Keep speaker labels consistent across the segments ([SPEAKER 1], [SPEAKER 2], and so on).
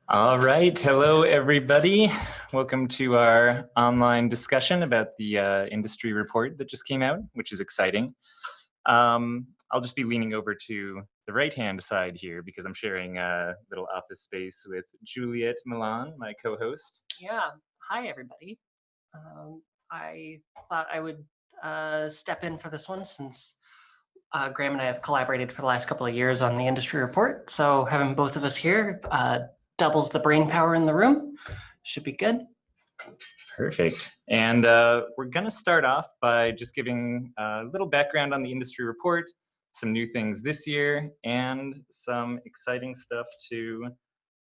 [SPEAKER 1] All right, hello everybody. Welcome to our online discussion about the industry report that just came out, which is exciting. I'll just be leaning over to the right-hand side here because I'm sharing a little office space with Juliet Milan, my co-host.
[SPEAKER 2] Yeah, hi everybody. I thought I would step in for this one since Graham and I have collaborated for the last couple of years on the industry report. So having both of us here doubles the brain power in the room. Should be good.
[SPEAKER 1] Perfect. And we're going to start off by just giving a little background on the industry report, some new things this year, and some exciting stuff to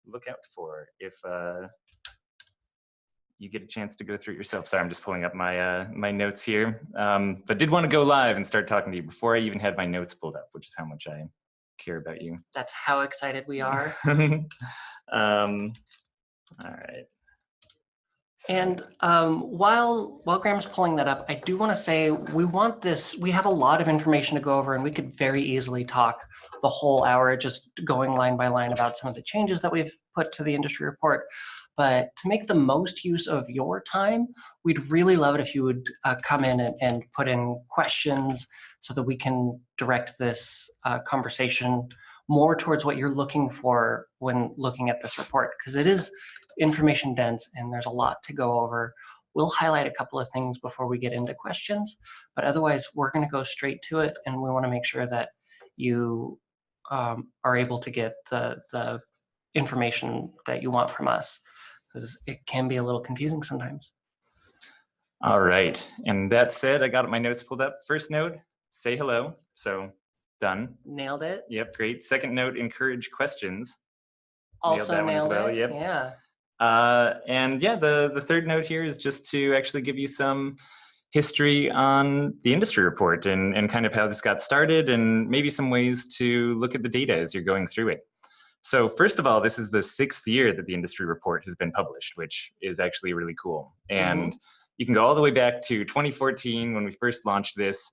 [SPEAKER 1] look out for if you get a chance to go through it yourself. Sorry, I'm just pulling up my my notes here, but did want to go live and start talking to you before I even had my notes pulled up, which is how much I care about you.
[SPEAKER 2] That's how excited we are.
[SPEAKER 1] All right.
[SPEAKER 2] And while Graham's pulling that up, I do want to say we have a lot of information to go over, and we could very easily talk the whole hour just going line by line about some of the changes that we've put to the industry report. But to make the most use of your time, we'd really love it if you would come in and put in questions so that we can direct this conversation more towards what you're looking for when looking at this report, because it is information dense and there's a lot to go over. We'll highlight a couple of things before we get into questions, but otherwise we're going to go straight to it, and we want to make sure that you are able to get the information that you want from us, because it can be a little confusing sometimes.
[SPEAKER 1] All right, and that said, I got my notes pulled up. First note, say hello. So done.
[SPEAKER 2] Nailed it.
[SPEAKER 1] Yep, great. Second note, encourage questions.
[SPEAKER 2] Also
[SPEAKER 1] nailed that one as well.
[SPEAKER 2] it.
[SPEAKER 1] Yep.
[SPEAKER 2] Yeah.
[SPEAKER 1] And yeah, the third note here is just to actually give you some history on the industry report and kind of how this got started and maybe some ways to look at the data as you're going through it. So first of all, this is the 6th year that the industry report has been published, which is actually really cool. And you can go all the way back to 2014 when we first launched this.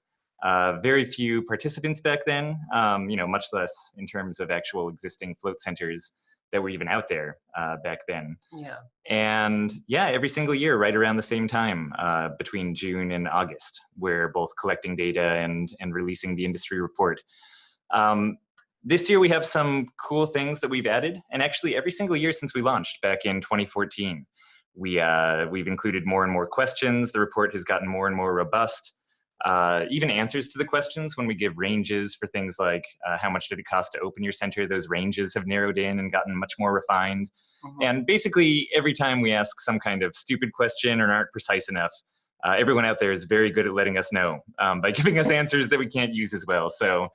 [SPEAKER 1] Very few participants back then, much less in terms of actual existing float centers that were even out there back then.
[SPEAKER 2] Yeah.
[SPEAKER 1] And yeah, every single year, right around the same time, between June and August, we're both collecting data and releasing the industry report. This year we have some cool things that we've added, and actually every single year since we launched back in 2014, we've included more and more questions. The report has gotten more and more robust. Even answers to the questions when we give ranges for things like how much did it cost to open your center, those ranges have narrowed in and gotten much more refined. And basically every time we ask some kind of stupid question or aren't precise enough, everyone out there is very good at letting us know by giving us answers that we can't use as well. So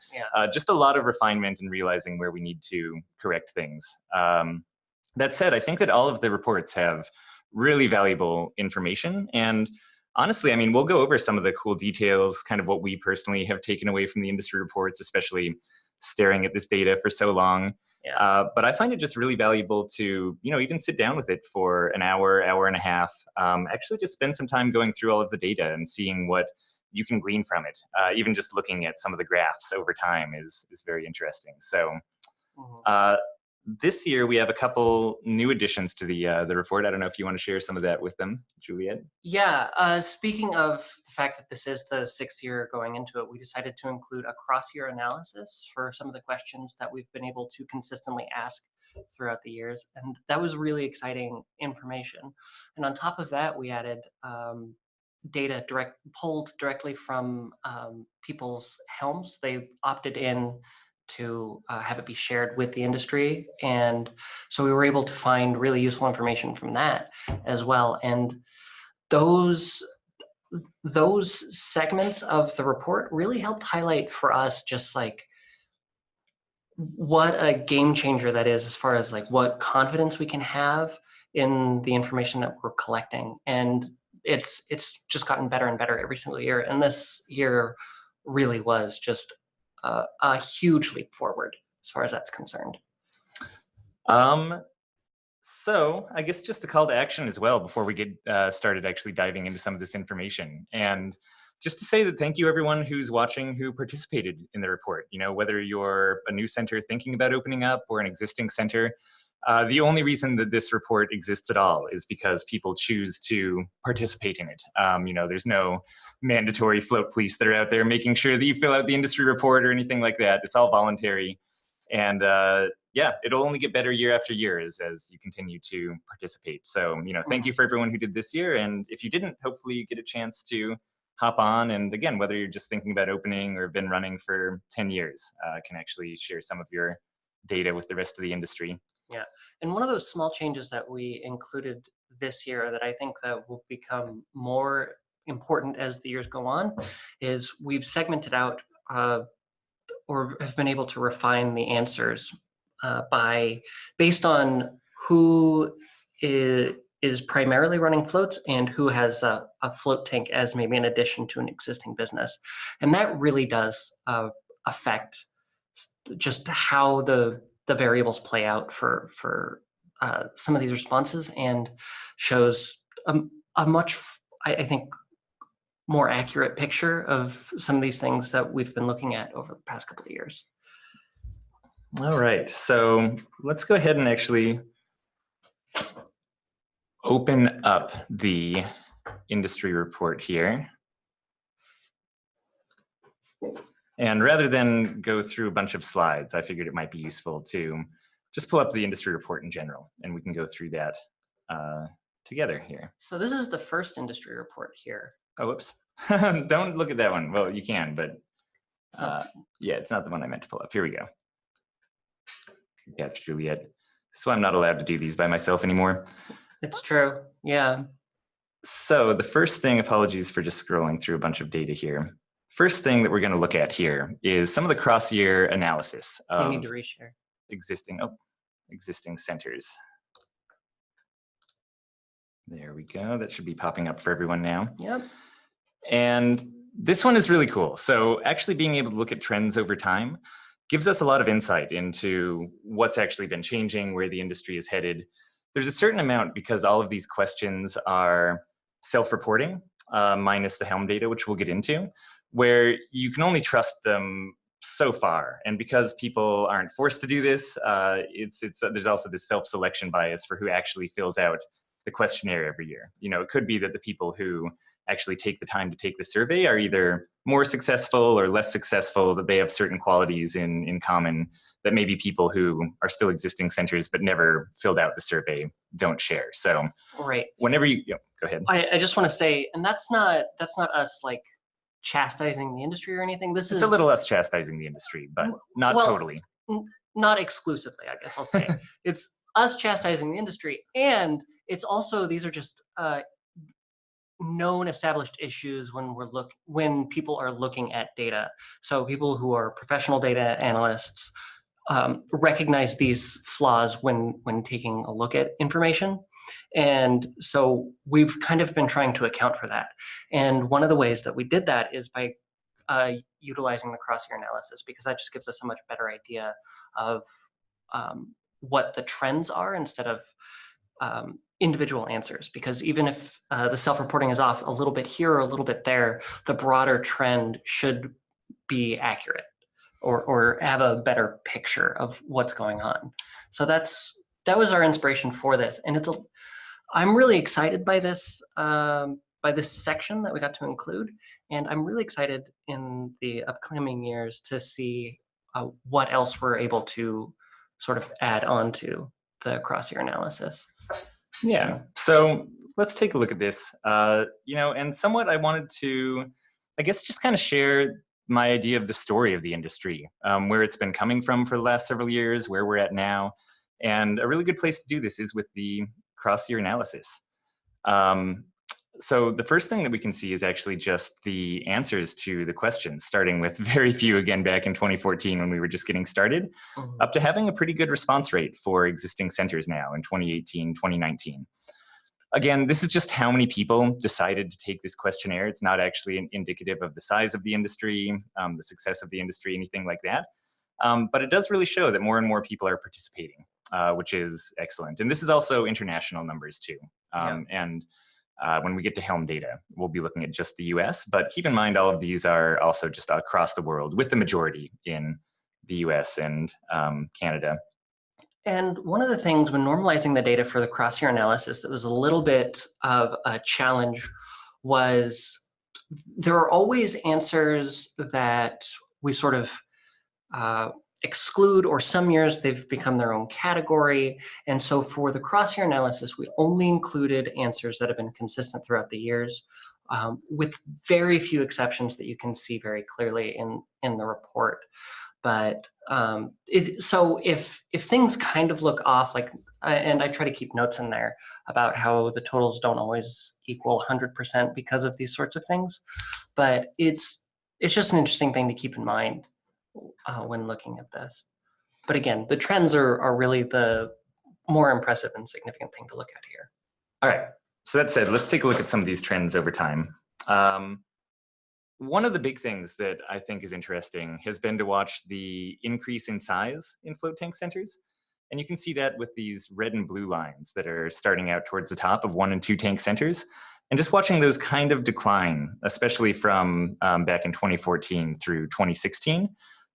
[SPEAKER 1] just a lot of refinement and realizing where we need to correct things. That said, I think that all of the reports have really valuable information, and honestly, I mean, we'll go over some of the cool details, kind of what we personally have taken away from the industry reports, especially staring at this data for so long. But I find it just really valuable to, even sit down with it for an hour, hour and a half, actually just spend some time going through all of the data and seeing what you can glean from it. Even just looking at some of the graphs over time is very interesting. So this year we have a couple new additions to the report. I don't know if you want to share some of that with them, Juliet.
[SPEAKER 2] Yeah, speaking of the fact that this is the 6th year going into it, we decided to include a cross-year analysis for some of the questions that we've been able to consistently ask throughout the years, and that was really exciting information. And on top of that, we added data pulled directly from people's helms. They opted in to have it be shared with the industry, and so we were able to find really useful information from that as well. And those segments of the report really helped highlight for us just like what a game changer that is as far as like what confidence we can have in the information that we're collecting. And it's just gotten better and better every single year, and this year really was just a huge leap forward as far as that's concerned.
[SPEAKER 1] So I guess just a call to action as well before we get started actually diving into some of this information. And just to say that thank you everyone who's watching who participated in the report. Whether you're a new center thinking about opening up or an existing center, The only reason that this report exists at all is because people choose to participate in it. You know, there's no mandatory float police that are out there making sure that you fill out the industry report or anything like that. It's all voluntary. And yeah, it'll only get better year after year as you continue to participate. So, you know, thank you for everyone who did this year. And if you didn't, hopefully you get a chance to hop on. And again, whether you're just thinking about opening or been running for 10 years, can actually share some of your data with the rest of the industry.
[SPEAKER 2] Yeah, and one of those small changes that we included this year that I think that will become more important as the years go on is we've segmented out or have been able to refine the answers based on who is primarily running floats and who has a float tank as maybe an addition to an existing business. And that really does affect just how the variables play out for some of these responses, and shows a much, I think, more accurate picture of some of these things that we've been looking at over the past couple of years.
[SPEAKER 1] All right, so let's go ahead and actually open up the industry report here. And rather than go through a bunch of slides, I figured it might be useful to just pull up the industry report in general, and we can go through that together here.
[SPEAKER 2] So this is the first industry report here.
[SPEAKER 1] Oh, whoops. Don't look at that one. Well, you can, but yeah, it's not the one I meant to pull up. Here we go. Catch Juliet. So I'm not allowed to do these by myself anymore.
[SPEAKER 2] It's true, yeah.
[SPEAKER 1] So the first thing, apologies for just scrolling through a bunch of data here. First thing that we're going to look at here is some of the cross-year analysis of
[SPEAKER 2] You need to reshare.
[SPEAKER 1] Existing centers. There we go. That should be popping up for everyone now.
[SPEAKER 2] Yep.
[SPEAKER 1] And this one is really cool. So actually being able to look at trends over time gives us a lot of insight into what's actually been changing, where the industry is headed. There's a certain amount, because all of these questions are self-reporting, minus the Helm data, which we'll get into, where you can only trust them so far. And because people aren't forced to do this, there's also this self-selection bias for who actually fills out the questionnaire every year. You know, it could be that the people who actually take the time to take the survey are either more successful or less successful, that they have certain qualities in common that maybe people who are still existing centers but never filled out the survey don't share. So
[SPEAKER 2] right.
[SPEAKER 1] Whenever you, go ahead.
[SPEAKER 2] I just want to say, and that's not us like chastising the industry or anything. It's
[SPEAKER 1] a little less chastising the industry, but not totally.
[SPEAKER 2] Not exclusively, I guess I'll say. It's us chastising the industry, and it's also, these are just known established issues when people are looking at data. So people who are professional data analysts recognize these flaws when taking a look at information. And so we've kind of been trying to account for that. And one of the ways that we did that is by utilizing the cross-year analysis, because that just gives us a much better idea of what the trends are instead of individual answers. Because even if the self-reporting is off a little bit here or a little bit there, the broader trend should be accurate or have a better picture of what's going on. So that was our inspiration for this, and I'm really excited by this section that we got to include, and I'm really excited in the upcoming years to see what else we're able to sort of add on to the cross-year analysis.
[SPEAKER 1] Yeah, so let's take a look at this. You know, and somewhat I wanted to, I guess, just kind of share my idea of the story of the industry, where it's been coming from for the last several years, where we're at now. And a really good place to do this is with the cross-year analysis. So the first thing that we can see is actually just the answers to the questions, starting with very few, again, back in 2014 when we were just getting started, up to having a pretty good response rate for existing centers now in 2018, 2019. Again, this is just how many people decided to take this questionnaire. It's not actually indicative of the size of the industry, the success of the industry, anything like that. But it does really show that more and more people are participating, which is excellent. And this is also international numbers too. And when we get to Helm data, we'll be looking at just the US, but keep in mind all of these are also just across the world, with the majority in the US and Canada.
[SPEAKER 2] And one of the things when normalizing the data for the cross-year analysis that was a little bit of a challenge was there are always answers that we sort of exclude, or some years they've become their own category. And so for the cross-year analysis, we only included answers that have been consistent throughout the years, with very few exceptions that you can see very clearly in the report. But so if things kind of look off, like, and I try to keep notes in there about how the totals don't always equal 100% because of these sorts of things, but it's just an interesting thing to keep in mind when looking at this. But again, the trends are really the more impressive and significant thing to look at here.
[SPEAKER 1] All right, so that said, let's take a look at some of these trends over time. One of the big things that I think is interesting has been to watch the increase in size in float tank centers. And you can see that with these red and blue lines that are starting out towards the top of 1 and 2 tank centers. And just watching those kind of decline, especially from back in 2014 through 2016.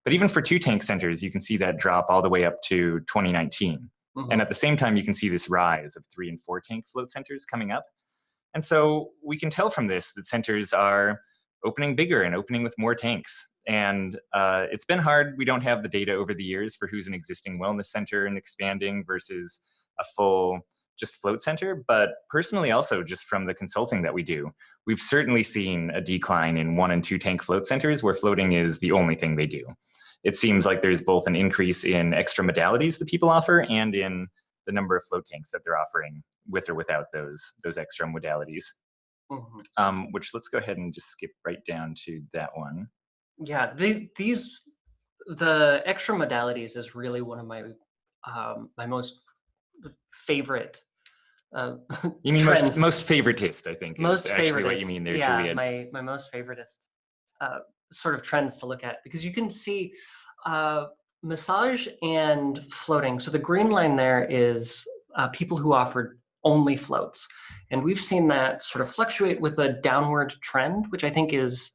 [SPEAKER 1] But even for 2 tank centers, you can see that drop all the way up to 2019. Mm-hmm. And at the same time, you can see this rise of 3 and 4 tank float centers coming up. And so we can tell from this that centers are opening bigger and opening with more tanks. And it's been hard. We don't have the data over the years for who's an existing wellness center and expanding versus a full just float center. But personally, also just from the consulting that we do, we've certainly seen a decline in 1 and 2 tank float centers where floating is the only thing they do. It seems like there's both an increase in extra modalities that people offer and in the number of float tanks that they're offering with or without those extra modalities. Mm-hmm. Which let's go ahead and just skip right down to that one.
[SPEAKER 2] Yeah, the extra modalities is really one of my my most favorite.
[SPEAKER 1] You mean most favoritist, I think,
[SPEAKER 2] most
[SPEAKER 1] is actually what you mean there,
[SPEAKER 2] yeah,
[SPEAKER 1] Juliet.
[SPEAKER 2] my most favoritist sort of trends to look at, because you can see massage and floating. So the green line there is people who offered only floats. And we've seen that sort of fluctuate with a downward trend, which I think is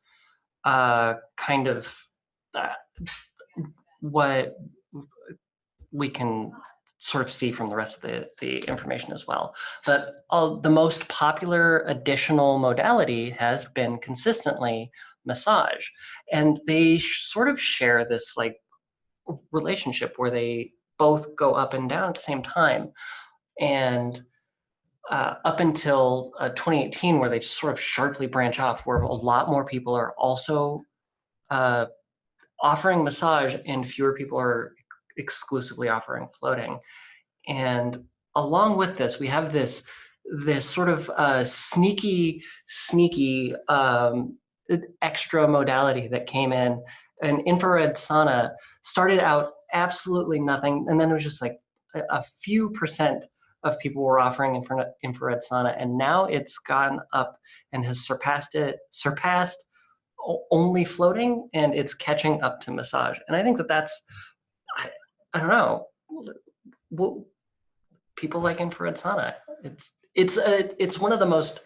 [SPEAKER 2] kind of what we can sort of see from the rest of the information as well. But the most popular additional modality has been consistently massage. And they sort of share this like relationship where they both go up and down at the same time. And up until 2018, where they just sort of sharply branch off, where a lot more people are also offering massage and fewer people are exclusively offering floating. And along with this, we have this sort of sneaky extra modality that came in. An infrared sauna started out absolutely nothing, and then it was just like a few percent of people were offering infrared sauna, and now it's gone up and has surpassed only floating, and it's catching up to massage. And I think that's I don't know. Well, people like infrared sauna. It's one of the most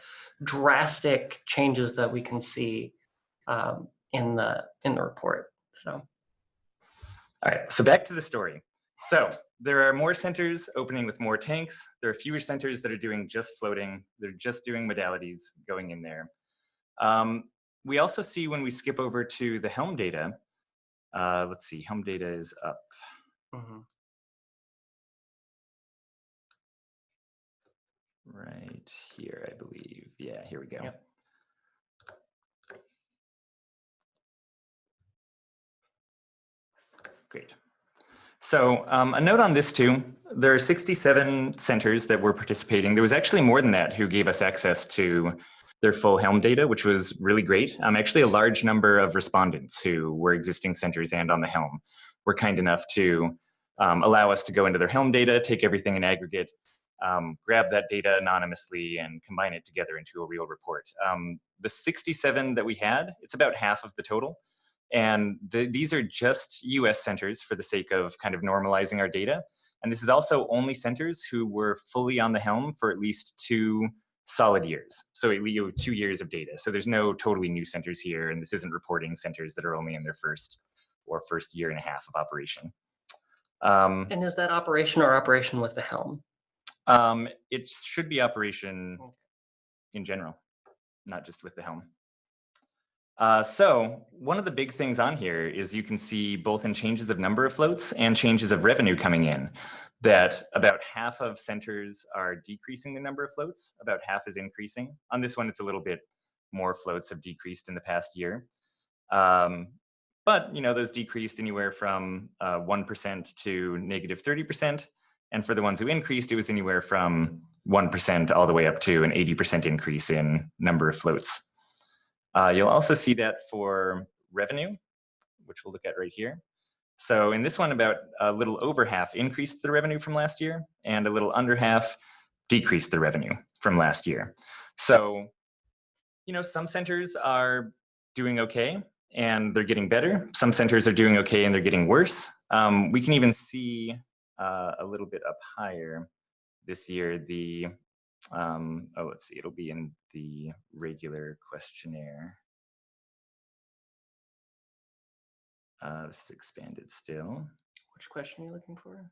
[SPEAKER 2] drastic changes that we can see in the report. So,
[SPEAKER 1] all right. So back to the story. So there are more centers opening with more tanks. There are fewer centers that are doing just floating. They're just doing modalities going in there. We also see when we skip over to the Helm data. Let's see. Helm data is up. Mm-hmm. Right here, I believe. Yeah, here we go. Yep. Great. So a note on this too, there are 67 centers that were participating. There was actually more than that who gave us access to their full Helm data, which was really great. Actually, a large number of respondents who were existing centers and on the Helm were kind enough to allow us to go into their Helm data, take everything in aggregate, grab that data anonymously and combine it together into a real report. The 67 that we had, it's about half of the total. And these are just US centers for the sake of kind of normalizing our data. And this is also only centers who were fully on the Helm for at least 2 solid years. So 2 years of data. So there's no totally new centers here. And this isn't reporting centers that are only in their first year and a half of operation.
[SPEAKER 2] And is that operation or operation with the helm?
[SPEAKER 1] It should be operation in general, not just with the helm. So one of the big things on here is you can see both in changes of number of floats and changes of revenue coming in, that about half of centers are decreasing the number of floats, about half is increasing. On this one, it's a little bit more floats have decreased in the past year. But those decreased anywhere from 1% to negative 30%. And for the ones who increased, it was anywhere from 1% all the way up to an 80% increase in number of floats. You'll also see that for revenue, which we'll look at right here. So in this one, about a little over half increased the revenue from last year, and a little under half decreased the revenue from last year. So, some centers are doing okay and they're getting better. Some centers are doing okay and they're getting worse. We can even see a little bit up higher this year, let's see, it'll be in the regular questionnaire. This is expanded still.
[SPEAKER 2] Which question are you looking for?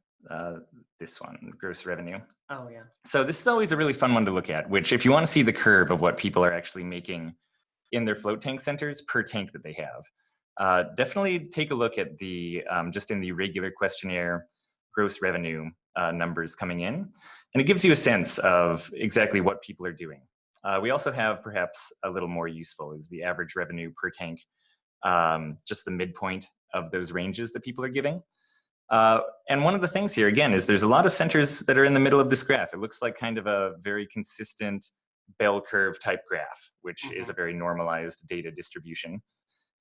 [SPEAKER 1] This one, gross revenue.
[SPEAKER 2] Oh, yeah.
[SPEAKER 1] So this is always a really fun one to look at, which if you want to see the curve of what people are actually making in their float tank centers per tank that they have, definitely take a look at the, just in the regular questionnaire, gross revenue numbers coming in. And it gives you a sense of exactly what people are doing. We also have perhaps a little more useful is the average revenue per tank, just the midpoint of those ranges that people are giving. And one of the things here, again, is there's a lot of centers that are in the middle of this graph. It looks like kind of a very consistent bell curve type graph, which is a very normalized data distribution.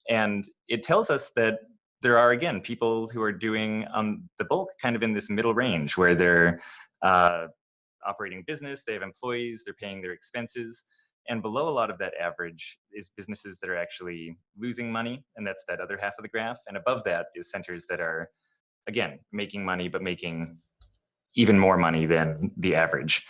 [SPEAKER 1] And it tells us that there are, again, people who are doing the bulk kind of in this middle range where they're operating business, they have employees, they're paying their expenses. And below a lot of that average is businesses that are actually losing money, and that's that other half of the graph. And above that is centers that are, again, making money, but making even more money than the average.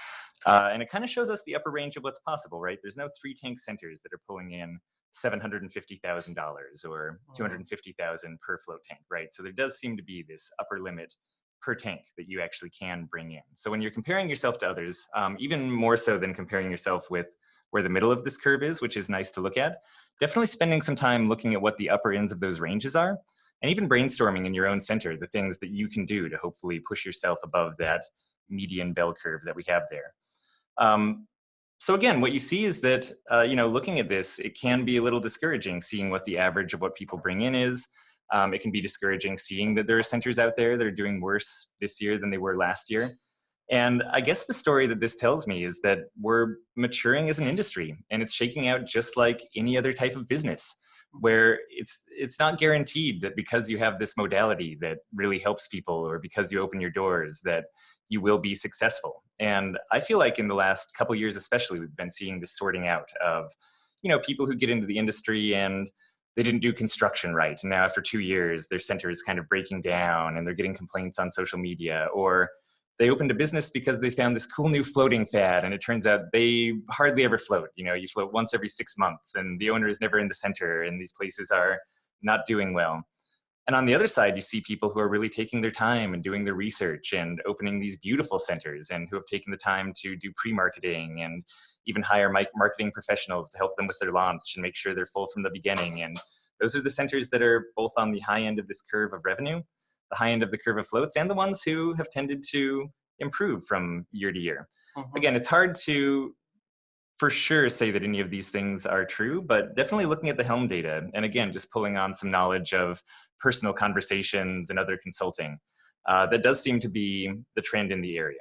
[SPEAKER 1] And it kind of shows us the upper range of what's possible, right? There's no 3 tank centers that are pulling in $750,000 or $250,000 per float tank, right? So there does seem to be this upper limit per tank that you actually can bring in. So when you're comparing yourself to others, even more so than comparing yourself with where the middle of this curve is, which is nice to look at, definitely spending some time looking at what the upper ends of those ranges are, and even brainstorming in your own center the things that you can do to hopefully push yourself above that median bell curve that we have there. So again, what you see is that, looking at this, it can be a little discouraging seeing what the average of what people bring in is. It can be discouraging seeing that there are centers out there that are doing worse this year than they were last year. And I guess the story that this tells me is that we're maturing as an industry, and it's shaking out just like any other type of business, where it's not guaranteed that because you have this modality that really helps people, or because you open your doors, that you will be successful. And I feel like in the last couple of years especially, we've been seeing this sorting out of, people who get into the industry and they didn't do construction right. And now after 2 years, their center is kind of breaking down and they're getting complaints on social media, or they opened a business because they found this cool new floating fad, and it turns out they hardly ever float. You float once every 6 months, and the owner is never in the center, and these places are not doing well. And on the other side, you see people who are really taking their time and doing their research and opening these beautiful centers, and who have taken the time to do pre-marketing and even hire marketing professionals to help them with their launch and make sure they're full from the beginning. And those are the centers that are both on the high end of this curve of revenue, the high end of the curve of floats, and the ones who have tended to improve from year to year. Again, it's hard to for sure say that any of these things are true, but definitely looking at the Helm data, and again, just pulling on some knowledge of personal conversations and other consulting, that does seem to be the trend in the area.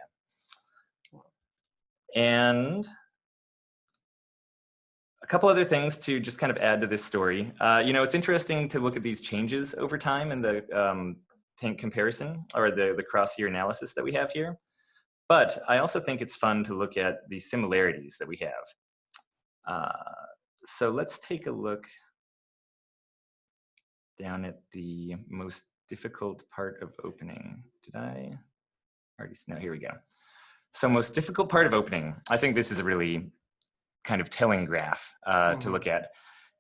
[SPEAKER 1] And a couple other things to just kind of add to this story. It's interesting to look at these changes over time in the tank comparison, or the cross-year analysis that we have here. But I also think it's fun to look at the similarities that we have. So let's take a look down at the most difficult part of opening. Did I already? No, here we go. So most difficult part of opening. I think this is a really kind of telling graph to look at.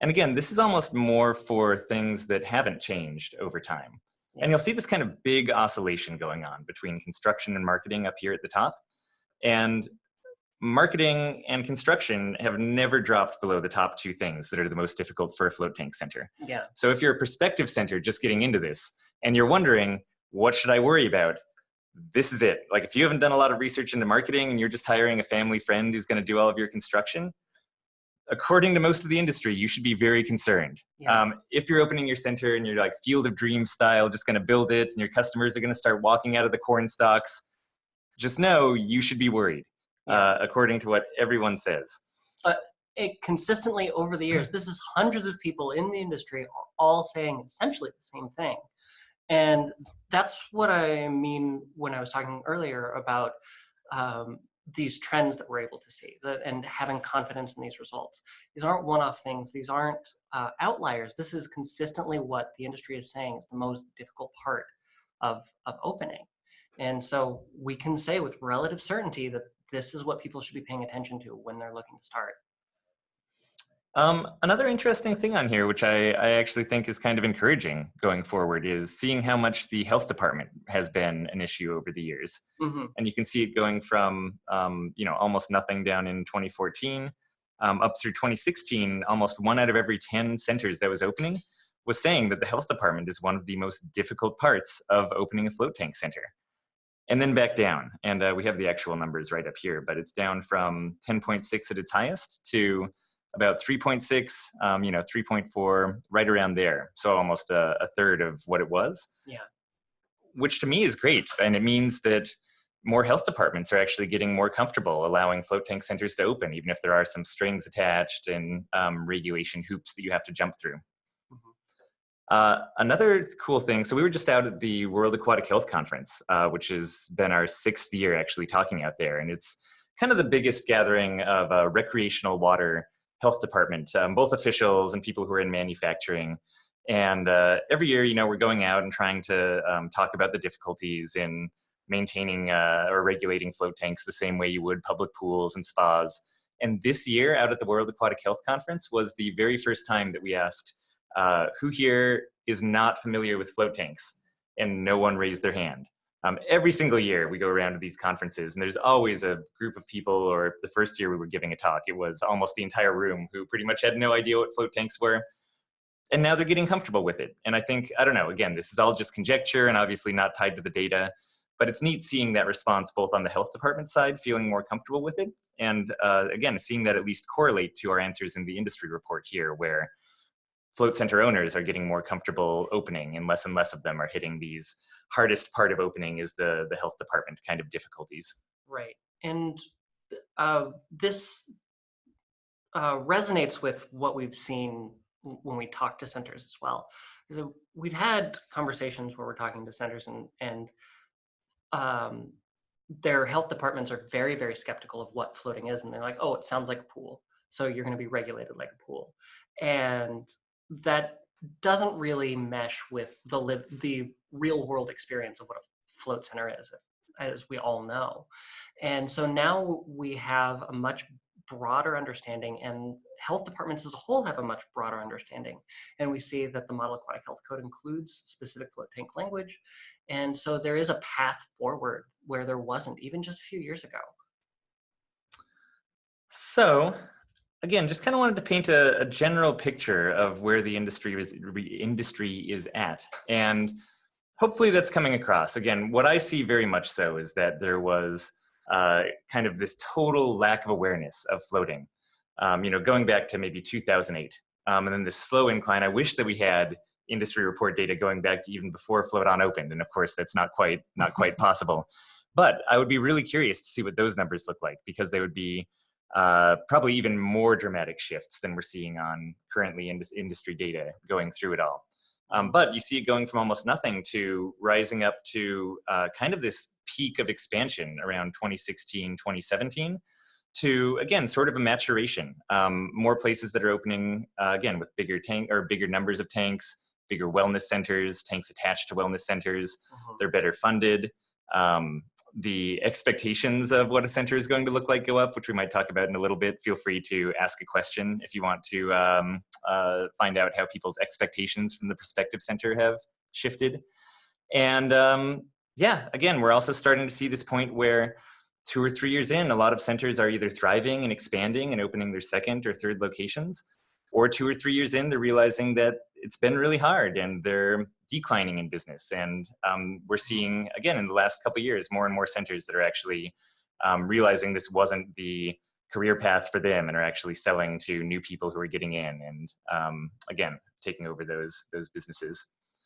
[SPEAKER 1] And again, this is almost more for things that haven't changed over time. And you'll see this kind of big oscillation going on between construction and marketing up here at the top. And marketing and construction have never dropped below the top two things that are the most difficult for a float tank center.
[SPEAKER 2] Yeah.
[SPEAKER 1] So if you're a prospective center just getting into this and you're wondering, what should I worry about? This is it. Like if you haven't done a lot of research into marketing and you're just hiring a family friend who's going to do all of your construction, according to most of the industry, you should be very concerned.
[SPEAKER 2] Yeah.
[SPEAKER 1] If you're opening your center and you're like field of dreams style, just going to build it and your customers are going to start walking out of the corn stalks, just know you should be worried, according to what everyone says.
[SPEAKER 2] It consistently over the years, this is hundreds of people in the industry all saying essentially the same thing. And that's what I mean when I was talking earlier about these trends that we're able to see and having confidence in these results. These aren't one-off things. These aren't outliers. This is consistently what the industry is saying is the most difficult part of opening. And so we can say with relative certainty that this is what people should be paying attention to when they're looking to start.
[SPEAKER 1] Another interesting thing on here, which I actually think is kind of encouraging going forward, is seeing how much the health department has been an issue over the years.
[SPEAKER 2] Mm-hmm.
[SPEAKER 1] And you can see it going from, almost nothing down in 2014, up through 2016, almost 1 out of every 10 centers that was opening was saying that the health department is one of the most difficult parts of opening a float tank center. And then back down, and we have the actual numbers right up here, but it's down from 10.6 at its highest to about 3.6, 3.4, right around there. So almost a third of what it was.
[SPEAKER 2] Yeah.
[SPEAKER 1] Which to me is great. And it means that more health departments are actually getting more comfortable allowing float tank centers to open, even if there are some strings attached and regulation hoops that you have to jump through. Mm-hmm. Another cool thing, so we were just out at the World Aquatic Health Conference, which has been our 6th year actually talking out there. And it's kind of the biggest gathering of recreational water health department, both officials and people who are in manufacturing. And every year, we're going out and trying to talk about the difficulties in maintaining or regulating float tanks the same way you would public pools and spas. And this year out at the World Aquatic Health Conference was the very first time that we asked, who here is not familiar with float tanks? And no one raised their hand. Every single year we go around to these conferences and there's always a group of people, or the first year we were giving a talk, it was almost the entire room who pretty much had no idea what float tanks were. And now they're getting comfortable with it. And I think, I don't know, again, this is all just conjecture and obviously not tied to the data, but it's neat seeing that response both on the health department side, feeling more comfortable with it. And again, seeing that at least correlate to our answers in the industry report here, where float center owners are getting more comfortable opening and less of them are hitting these hardest part of opening is the health department kind of difficulties.
[SPEAKER 2] Right. And this resonates with what we've seen when we talk to centers as well. So we've had conversations where we're talking to centers and their health departments are very, very skeptical of what floating is. And they're like, oh, it sounds like a pool. So you're going to be regulated like a pool. And that doesn't really mesh with the real world experience of what a float center is, as we all know. And so now we have a much broader understanding, and health departments as a whole have a much broader understanding. And we see that the Model Aquatic Health Code includes specific float tank language. And so there is a path forward where there wasn't even just a few years ago.
[SPEAKER 1] So again, just kind of wanted to paint a general picture of where the industry is at. And hopefully that's coming across. Again, what I see very much so is that there was kind of this total lack of awareness of floating, going back to maybe 2008. And then this slow incline. I wish that we had industry report data going back to even before Float On opened. And of course, that's not quite possible. But I would be really curious to see what those numbers look like, because they would be probably even more dramatic shifts than we're seeing on currently industry data going through it all. But you see it going from almost nothing to rising up to kind of this peak of expansion around 2016, 2017, to, again, sort of a maturation. More places that are opening, again, with bigger numbers of tanks, bigger wellness centers, tanks attached to wellness centers. They're better funded. The expectations of what a center is going to look like go up, which we might talk about in a little bit. Feel free to ask a question if you want to find out how people's expectations from the prospective center have shifted. And yeah, again, we're also starting to see this point where 2 or 3 years in, a lot of centers are either thriving and expanding and opening their second or third locations, or 2 or 3 years in, they're realizing that it's been really hard and they're declining in business. And we're seeing, again, in the last couple of years, more and more centers that are actually realizing this wasn't the career path for them and are actually selling to new people who are getting in and, again, taking over those businesses.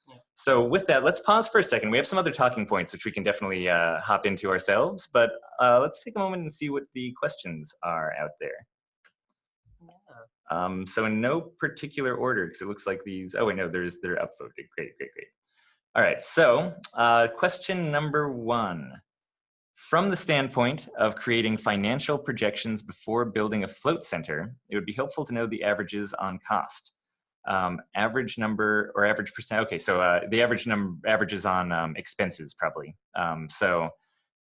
[SPEAKER 2] Yeah.
[SPEAKER 1] So with that, let's pause for a second. We have some other talking points which we can definitely hop into ourselves, but let's take a moment and see what the questions are out there.
[SPEAKER 2] Yeah.
[SPEAKER 1] So in no particular order, because it looks like these, oh wait, no, they're upvoted. Great. All right, so question number 1. From the standpoint of creating financial projections before building a float center, it would be helpful to know the averages on cost. Average number or average percent. Okay, so the averages on expenses probably. So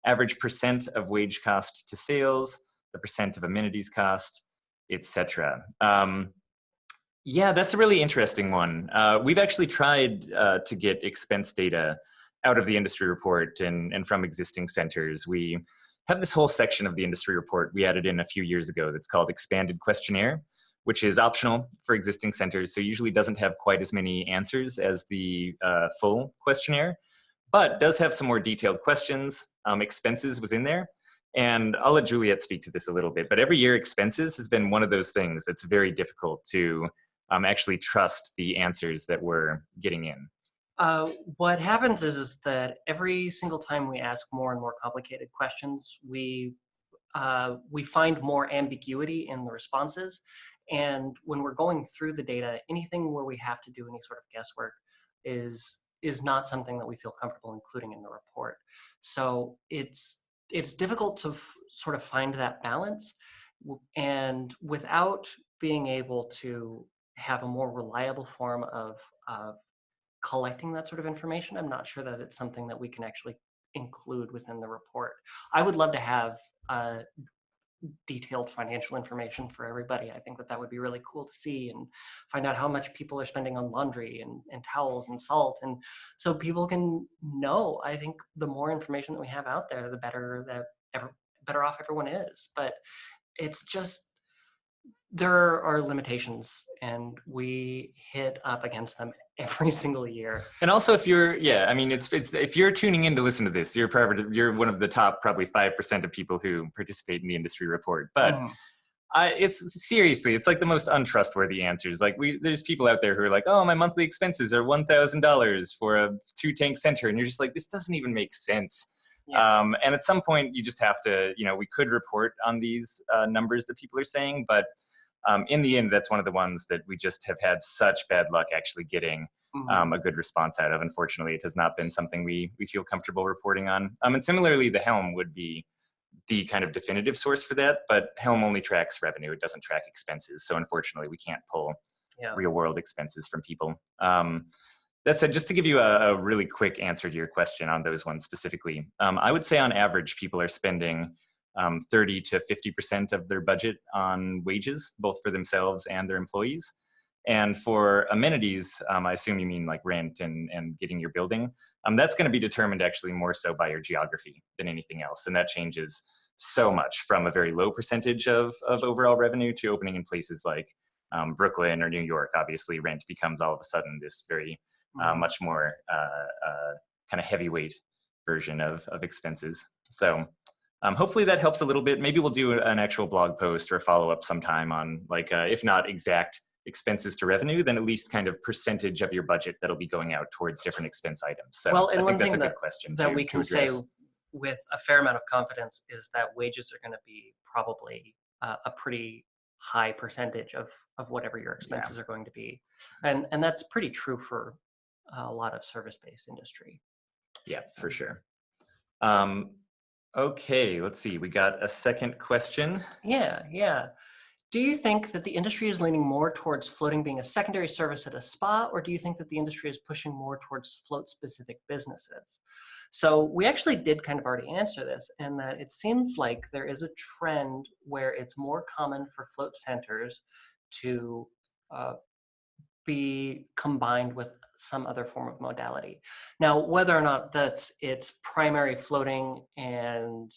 [SPEAKER 1] average percent of wage cost to sales, the percent of amenities cost, etc. Yeah, that's a really interesting one. We've actually tried to get expense data out of the industry report and from existing centers. We have this whole section of the industry report we added in a few years ago that's called Expanded Questionnaire, which is optional for existing centers, so usually doesn't have quite as many answers as the full questionnaire, but does have some more detailed questions. Expenses was in there. And I'll let Juliet speak to this a little bit, but every year expenses has been one of those things that's very difficult to actually trust the answers that we're getting in.
[SPEAKER 2] What happens is that every single time we ask more and more complicated questions, we find more ambiguity in the responses. And when we're going through the data, anything where we have to do any sort of guesswork is not something that we feel comfortable including in the report. So it's difficult to sort of find that balance, and without being able to have a more reliable form of collecting that sort of information, I'm not sure that it's something that we can actually include within the report. I would love to have detailed financial information for everybody. I think that would be really cool to see and find out how much people are spending on laundry and towels and salt. And so people can know. I think the more information that we have out there, the better better off everyone is. But it's just, there are limitations and we hit up against them every single year.
[SPEAKER 1] And also if you're, yeah, I mean, it's if you're tuning in to listen to this, you're one of the top probably 5% of people who participate in the industry report. But it's seriously, it's like the most untrustworthy answers. Like there's people out there who are like, oh, my monthly expenses are $1,000 for a 2-tank center. And you're just like, this doesn't even make sense.
[SPEAKER 2] Yeah.
[SPEAKER 1] And at some point you just have to, we could report on these numbers that people are saying, but in the end, that's one of the ones that we just have had such bad luck actually getting a good response out of. Unfortunately, it has not been something we feel comfortable reporting on. And similarly, the Helm would be the kind of definitive source for that, but Helm only tracks revenue. It doesn't track expenses. So unfortunately, we can't pull real world expenses from people. That said, just to give you a really quick answer to your question on those ones specifically, I would say on average, people are spending 30 to 50% of their budget on wages, both for themselves and their employees. And for amenities, I assume you mean like rent and getting your building. That's going to be determined actually more so by your geography than anything else. And that changes so much from a very low percentage of overall revenue to opening in places like Brooklyn or New York. Obviously, rent becomes all of a sudden this very much more kind of heavyweight version of expenses. So hopefully that helps a little bit. Maybe we'll do an actual blog post or a follow-up sometime on like, if not exact expenses to revenue, then at least kind of percentage of your budget that'll be going out towards different expense items. So
[SPEAKER 2] well, and
[SPEAKER 1] I
[SPEAKER 2] one
[SPEAKER 1] think that's
[SPEAKER 2] thing
[SPEAKER 1] a good question
[SPEAKER 2] that we can say
[SPEAKER 1] address.
[SPEAKER 2] with a fair amount of confidence is that wages are going to be probably a pretty high percentage of whatever your expenses are going to be. And that's pretty true for a lot of service-based industry.
[SPEAKER 1] Yeah, for sure. Okay, let's see. We got a second question.
[SPEAKER 2] Yeah. Do you think that the industry is leaning more towards floating being a secondary service at a spa, or do you think that the industry is pushing more towards float-specific businesses? So we actually did kind of already answer this, in that it seems like there is a trend where it's more common for float centers to be combined with some other form of modality. Now, whether or not it's primary floating and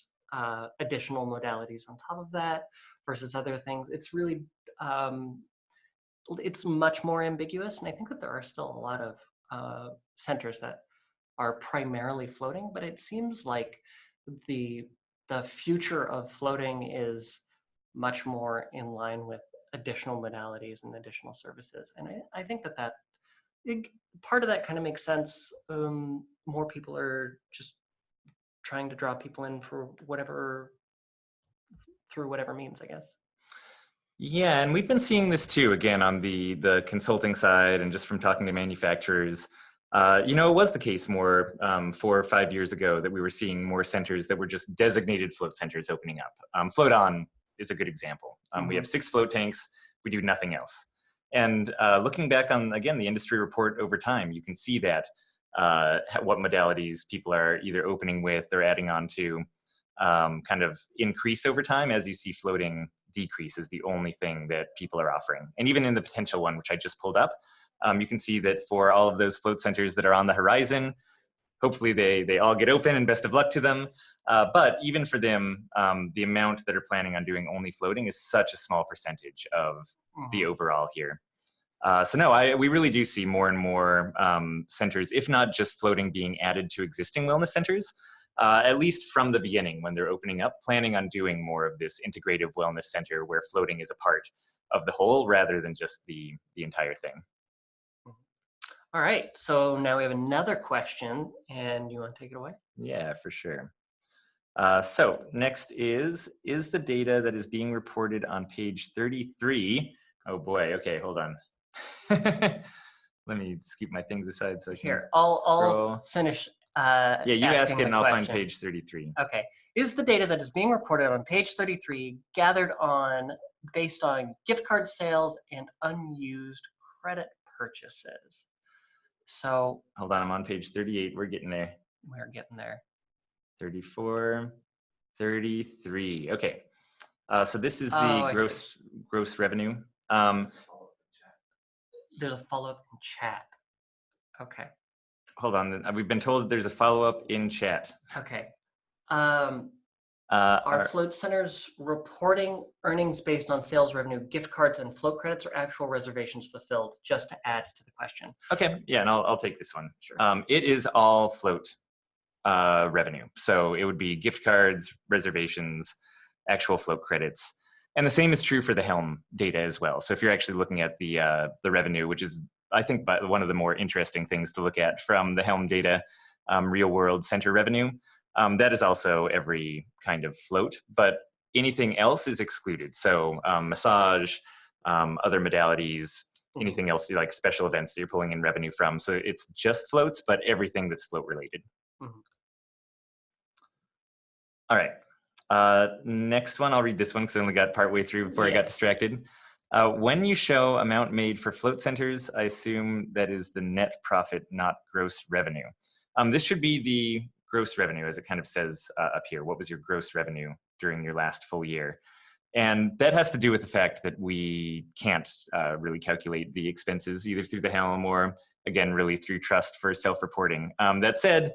[SPEAKER 2] additional modalities on top of that versus other things, it's really, it's much more ambiguous. And I think that there are still a lot of centers that are primarily floating, but it seems like the future of floating is much more in line with additional modalities and additional services. And I think that part of that kind of makes sense. More people are just trying to draw people in for through whatever means, I guess.
[SPEAKER 1] Yeah, and we've been seeing this too, again, on the consulting side and just from talking to manufacturers. It was the case more 4 or 5 years ago that we were seeing more centers that were just designated float centers opening up. Float On is a good example. We have 6 float tanks. We do nothing else. And looking back on, again, the industry report over time, you can see that what modalities people are either opening with or adding on to kind of increase over time as you see floating decrease is the only thing that people are offering. And even in the potential one, which I just pulled up, you can see that for all of those float centers that are on the horizon, hopefully they all get open and best of luck to them. But even for them, the amount that are planning on doing only floating is such a small percentage of the overall here. So no, we really do see more and more centers, if not just floating, being added to existing wellness centers, at least from the beginning when they're opening up, planning on doing more of this integrative wellness center where floating is a part of the whole rather than just the entire thing.
[SPEAKER 2] All right, so now we have another question, and you want to take it away?
[SPEAKER 1] Yeah, for sure. So next is the data that is being reported on page 33. Oh boy, okay, hold on. Let me keep my things aside so I can
[SPEAKER 2] I'll finish.
[SPEAKER 1] Yeah, you ask it and I'll find page 33.
[SPEAKER 2] Okay. Is the data that is being reported on page 33 gathered based on gift card sales and unused credit purchases? So
[SPEAKER 1] hold on, I'm on page 38. We're getting there.
[SPEAKER 2] We're getting there.
[SPEAKER 1] 34, 33. Okay. So this is the gross revenue.
[SPEAKER 2] There's a follow-up in chat. Okay.
[SPEAKER 1] Hold on. We've been told there's a follow-up in chat.
[SPEAKER 2] Okay. Are float centers reporting earnings based on sales revenue, gift cards, and float credits, or actual reservations fulfilled? Just to add to the question.
[SPEAKER 1] Okay. Yeah, and I'll take this one.
[SPEAKER 2] Sure.
[SPEAKER 1] It is all float revenue. So it would be gift cards, reservations, actual float credits. And the same is true for the Helm data as well. So if you're actually looking at the revenue, which is, I think, one of the more interesting things to look at from the Helm data, real world center revenue, that is also every kind of float, but anything else is excluded. So massage, other modalities, anything else like special events that you're pulling in revenue from. So it's just floats, but everything that's float related. All right. Next one, I'll read this one because I only got partway through before I got distracted. When you show amount made for float centers, I assume that is the net profit, not gross revenue. This should be the gross revenue, as it kind of says up here. What was your gross revenue during your last full year? And that has to do with the fact that we can't really calculate the expenses either through the Helm or, again, really through Trust for self-reporting. That said,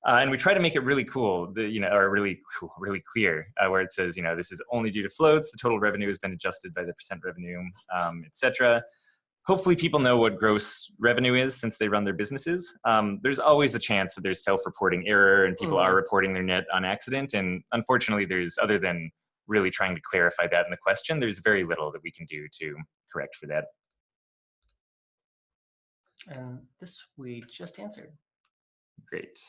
[SPEAKER 1] and we try to make it really cool, or really clear, where it says, this is only due to floats. The total revenue has been adjusted by the percent revenue, etc. Hopefully people know what gross revenue is since they run their businesses. There's always a chance that there's self-reporting error and people are reporting their net on accident. And unfortunately, other than really trying to clarify that in the question, there's very little that we can do to correct for that.
[SPEAKER 2] And this we just answered.
[SPEAKER 1] Great.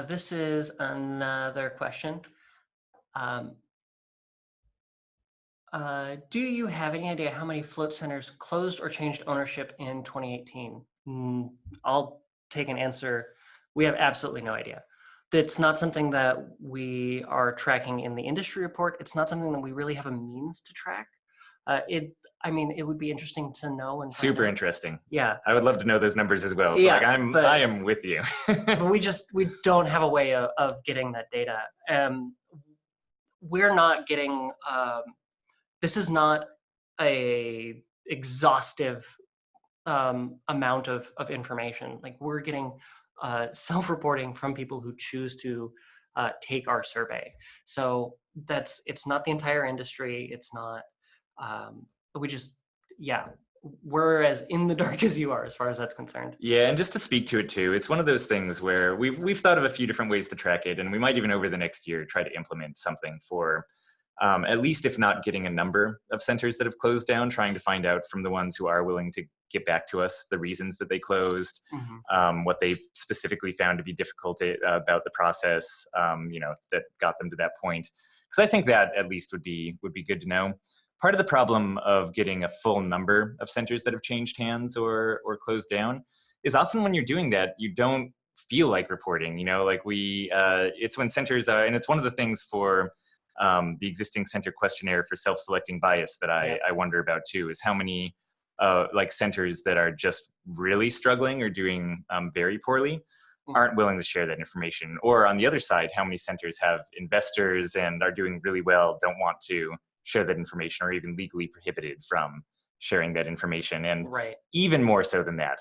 [SPEAKER 2] This is another question. Do you have any idea how many float centers closed or changed ownership in 2018? I'll take an answer. We have absolutely no idea. That's not something that we are tracking in the industry report. It's not something that we really have a means to track. It would be interesting to know. And
[SPEAKER 1] super interesting.
[SPEAKER 2] Yeah.
[SPEAKER 1] I would love to know those numbers as well. So
[SPEAKER 2] yeah,
[SPEAKER 1] I am with you.
[SPEAKER 2] But we don't have a way of getting that data. We're not getting, this is not a exhaustive amount of information. Like we're getting self-reporting from people who choose to take our survey. So it's not the entire industry. It's not, we just, yeah, we're as in the dark as you are as far as that's concerned.
[SPEAKER 1] Yeah, and just to speak to it too, it's one of those things where we've thought of a few different ways to track it, and we might even over the next year try to implement something for at least, if not getting a number of centers that have closed down, trying to find out from the ones who are willing to get back to us the reasons that they closed, what they specifically found to be difficult about the process, that got them to that point. Because I think that at least would be good to know. Part of the problem of getting a full number of centers that have changed hands or closed down is often when you're doing that, you don't feel like reporting. Like it's when centers are, and it's one of the things for the existing center questionnaire for self-selecting bias that I wonder about too, is how many centers that are just really struggling or doing very poorly aren't willing to share that information. Or on the other side, how many centers have investors and are doing really well, don't want to share that information, or even legally prohibited from sharing that information. And even more so than that,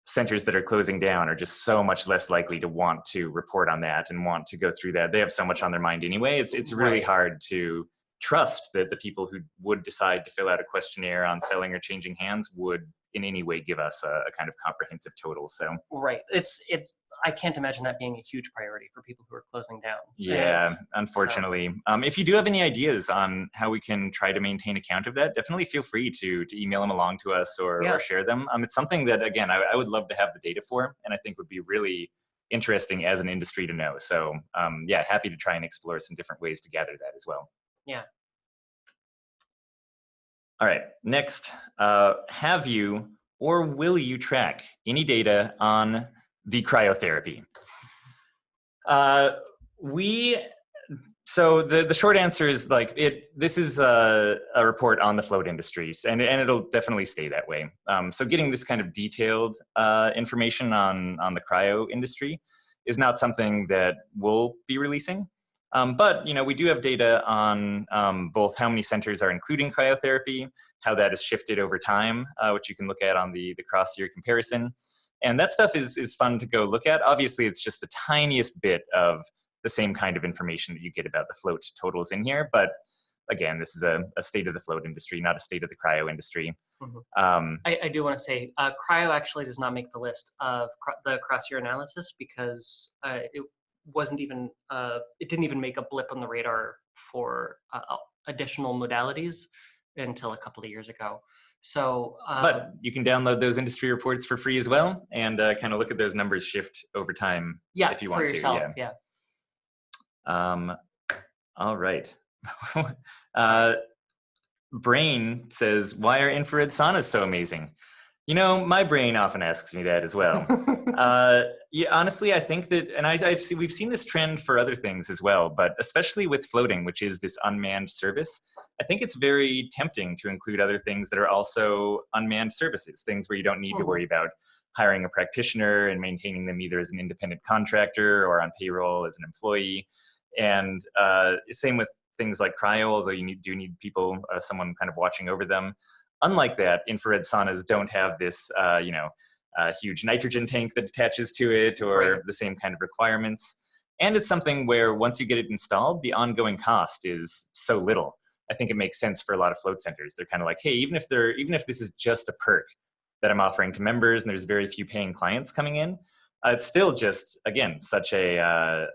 [SPEAKER 1] centers that are closing down are just so much less likely to want to report on that and want to go through that. They have so much on their mind anyway. It's really hard to trust that the people who would decide to fill out a questionnaire on selling or changing hands would in any way give us a kind of comprehensive total. So
[SPEAKER 2] it's I can't imagine that being a huge priority for people who are closing down.
[SPEAKER 1] Yeah, unfortunately. So. If you do have any ideas on how we can try to maintain account of that, definitely feel free to email them along to us or share them. It's something that, again, I would love to have the data for, and I think would be really interesting as an industry to know. So happy to try and explore some different ways to gather that as well.
[SPEAKER 2] Yeah.
[SPEAKER 1] All right, next, have you or will you track any data on the cryotherapy? So the short answer is this is a report on the float industries, and it'll definitely stay that way. So getting this kind of detailed information on the cryo industry is not something that we'll be releasing. But we do have data on both how many centers are including cryotherapy, how that has shifted over time, which you can look at on the cross-year comparison. And that stuff is fun to go look at. Obviously, it's just the tiniest bit of the same kind of information that you get about the float totals in here. But again, this is a state of the float industry, not a state of the cryo industry.
[SPEAKER 2] I do want to say, cryo actually does not make the list of the cross-year analysis because it wasn't even, it didn't even make a blip on the radar for additional modalities until a couple of years ago. So,
[SPEAKER 1] but you can download those industry reports for free as well, and kind of look at those numbers shift over time. If you want
[SPEAKER 2] for yourself,
[SPEAKER 1] to. All right. Brain says, "Why are infrared saunas so amazing?" My brain often asks me that as well. Honestly, I think that, and we've seen this trend for other things as well, but especially with floating, which is this unmanned service, I think it's very tempting to include other things that are also unmanned services, things where you don't need to worry about hiring a practitioner and maintaining them either as an independent contractor or on payroll as an employee. And same with things like cryo, although you do need people, someone kind of watching over them. Unlike that, infrared saunas don't have this, huge nitrogen tank that attaches to it or the same kind of requirements. And it's something where once you get it installed, the ongoing cost is so little. I think it makes sense for a lot of float centers. They're kind of like, hey, even if this is just a perk that I'm offering to members and there's very few paying clients coming in, it's still just, again, such a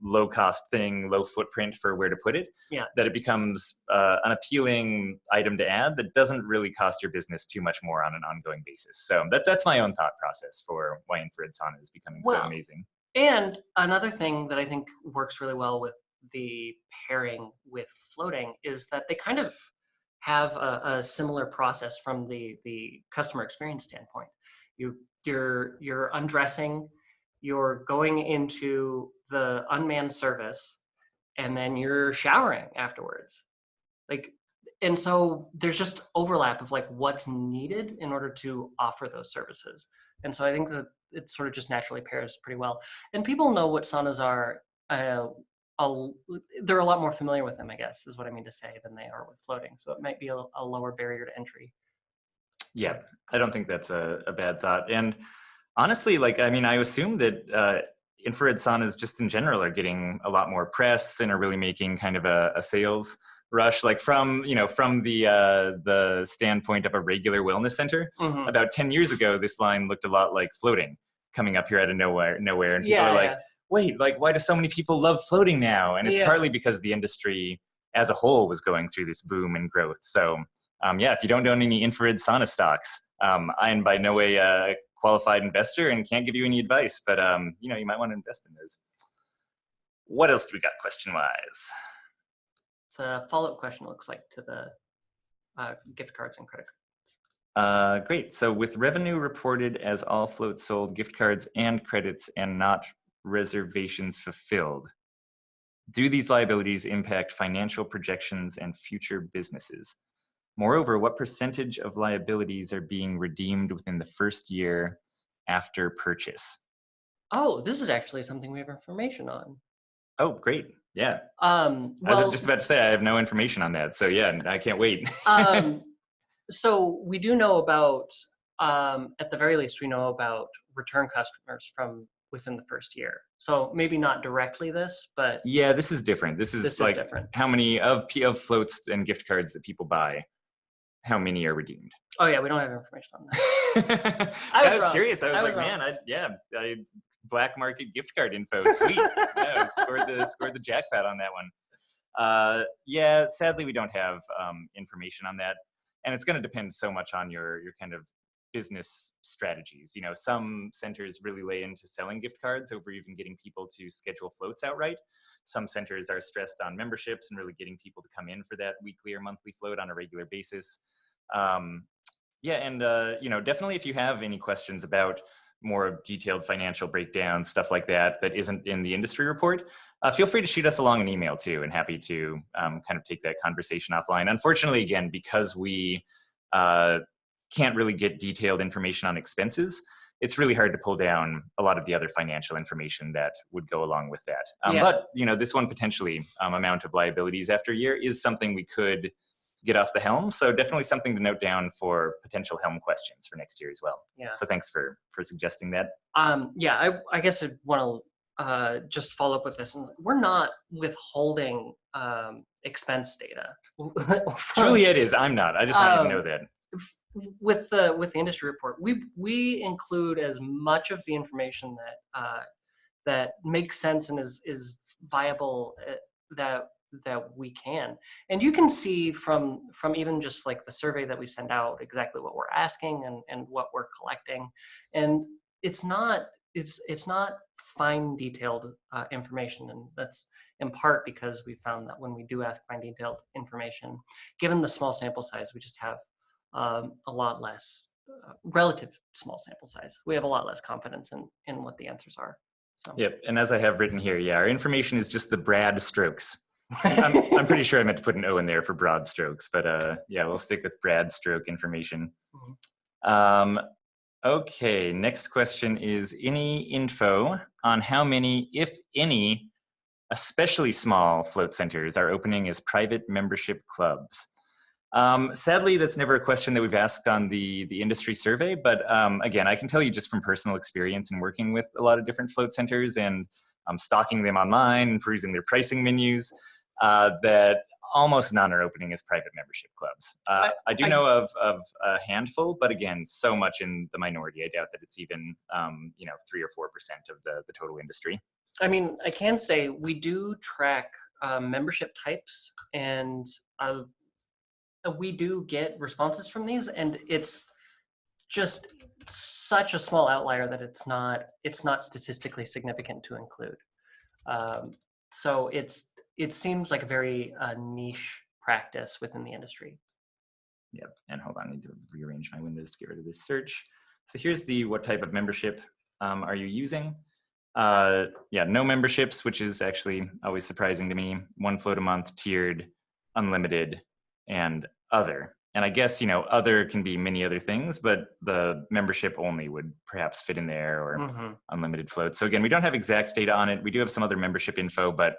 [SPEAKER 1] low cost thing, low footprint for where to put it, that it becomes an appealing item to add that doesn't really cost your business too much more on an ongoing basis. So that's my own thought process for why infrared sauna is becoming so amazing.
[SPEAKER 2] And another thing that I think works really well with the pairing with floating is that they kind of have a similar process from the customer experience standpoint. You're undressing, you're going into the unmanned service, and then you're showering afterwards. And so there's just overlap of what's needed in order to offer those services. And so I think that it sort of just naturally pairs pretty well. And people know what saunas are they're a lot more familiar with them, I guess, is what I mean to say, than they are with floating. So it might be a lower barrier to entry.
[SPEAKER 1] Yeah, I don't think that's a bad thought. And honestly, like, I mean, I assume that infrared saunas just in general are getting a lot more press and are really making kind of a sales rush, like from, you know, from the standpoint of a regular wellness center.
[SPEAKER 2] Mm-hmm.
[SPEAKER 1] About 10 years ago, this line looked a lot like floating coming up here out of nowhere. And people are like, wait, like, why do so many people love floating now? And it's partly because the industry as a whole was going through this boom and growth. So yeah, if you don't own any infrared sauna stocks, I am by no way a qualified investor and can't give you any advice, but you know, you might want to invest in those. What else do we got question-wise?
[SPEAKER 2] It's a follow-up question, looks like, to the gift cards and credit
[SPEAKER 1] cards. Great. So with revenue reported as all floats sold, gift cards and credits, and not reservations fulfilled, do these liabilities impact financial projections and future businesses? Moreover, what percentage of liabilities are being redeemed within the first year after purchase?
[SPEAKER 2] Oh, this is actually something we have information on.
[SPEAKER 1] Oh, great. Yeah.
[SPEAKER 2] Well,
[SPEAKER 1] I was just about to say, I have no information on that. So yeah, I can't wait.
[SPEAKER 2] So we do know about, at the very least, we know about return customers from within the first year. So maybe not directly this, but
[SPEAKER 1] yeah, this is different. This is like
[SPEAKER 2] different.
[SPEAKER 1] How many of floats and gift cards that people buy, how many are redeemed?
[SPEAKER 2] Oh yeah, we don't have information on that.
[SPEAKER 1] I was curious. I was like, man, I black market gift card info. Sweet. Yeah, scored the jackpot on that one. Yeah, sadly we don't have information on that. And it's going to depend so much on your kind of business strategies. You know, some centers really lay into selling gift cards over even getting people to schedule floats outright. Some centers are stressed on memberships and really getting people to come in for that weekly or monthly float on a regular basis. Yeah, and you know, definitely if you have any questions about more detailed financial breakdown, stuff like that, that isn't in the industry report, feel free to shoot us along an email too, and happy to kind of take that conversation offline. Unfortunately, again, because we can't really get detailed information on expenses, it's really hard to pull down a lot of the other financial information that would go along with that. But you know, this one potentially amount of liabilities after a year is something we could get off the helm. So definitely something to note down for potential helm questions for next year as well.
[SPEAKER 2] Yeah.
[SPEAKER 1] So thanks for suggesting that.
[SPEAKER 2] Yeah, I guess I want to just follow up with this. We're not withholding expense data.
[SPEAKER 1] Juliet is. I'm not. I just want you to know that.
[SPEAKER 2] With the industry report, we include as much of the information that makes sense and is viable that we can. And you can see from even just like the survey that we send out exactly what we're asking and what we're collecting. And it's not fine detailed information, and that's in part because we found that when we do ask fine detailed information, given the small sample size, we just have a lot less relative small sample size. We have a lot less confidence in what the answers are. So.
[SPEAKER 1] Yep, and as I have written here, yeah, our information is just the Brad strokes. I'm pretty sure I meant to put an O in there for broad strokes, but yeah, we'll stick with Brad stroke information. Mm-hmm. Okay, next question is, any info on how many, if any, especially small float centers are opening as private membership clubs? Sadly, that's never a question that we've asked on the industry survey, but again, I can tell you just from personal experience in working with a lot of different float centers and stalking them online and perusing their pricing menus, that almost none are opening as private membership clubs. I do know of a handful, but again, so much in the minority. I doubt that it's even 3 or 4% of the total industry.
[SPEAKER 2] I mean, I can say we do track membership types, and we do get responses from these, and it's just such a small outlier that it's not statistically significant to include. So it seems like a very niche practice within the industry.
[SPEAKER 1] Yep, and hold on, I need to rearrange my windows to get rid of this search. So here's the what type of membership are you using? Yeah, no memberships, which is actually always surprising to me. 1 float a month, tiered, unlimited, and other. And I guess, other can be many other things, but the membership only would perhaps fit in there, or unlimited floats. So again, we don't have exact data on it. We do have some other membership info, but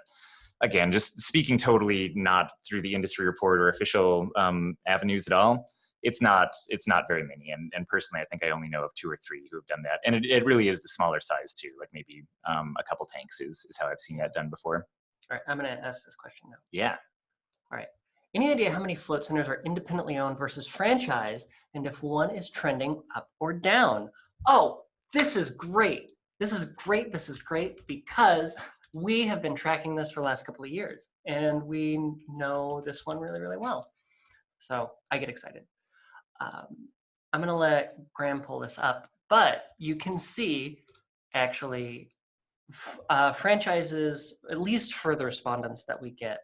[SPEAKER 1] again, just speaking totally not through the industry report or official avenues at all, it's not very many. And personally, I think I only know of 2 or 3 who have done that. And it really is the smaller size too, like maybe a couple tanks is how I've seen that done before.
[SPEAKER 2] All right, I'm going to ask this question now.
[SPEAKER 1] Yeah.
[SPEAKER 2] All right. Any idea how many float centers are independently owned versus franchise, and if one is trending up or down? Oh, this is great. This is great. This is great because we have been tracking this for the last couple of years, and we know this one really, really well. So I get excited. I'm going to let Graham pull this up, but you can see actually franchises, at least for the respondents that we get,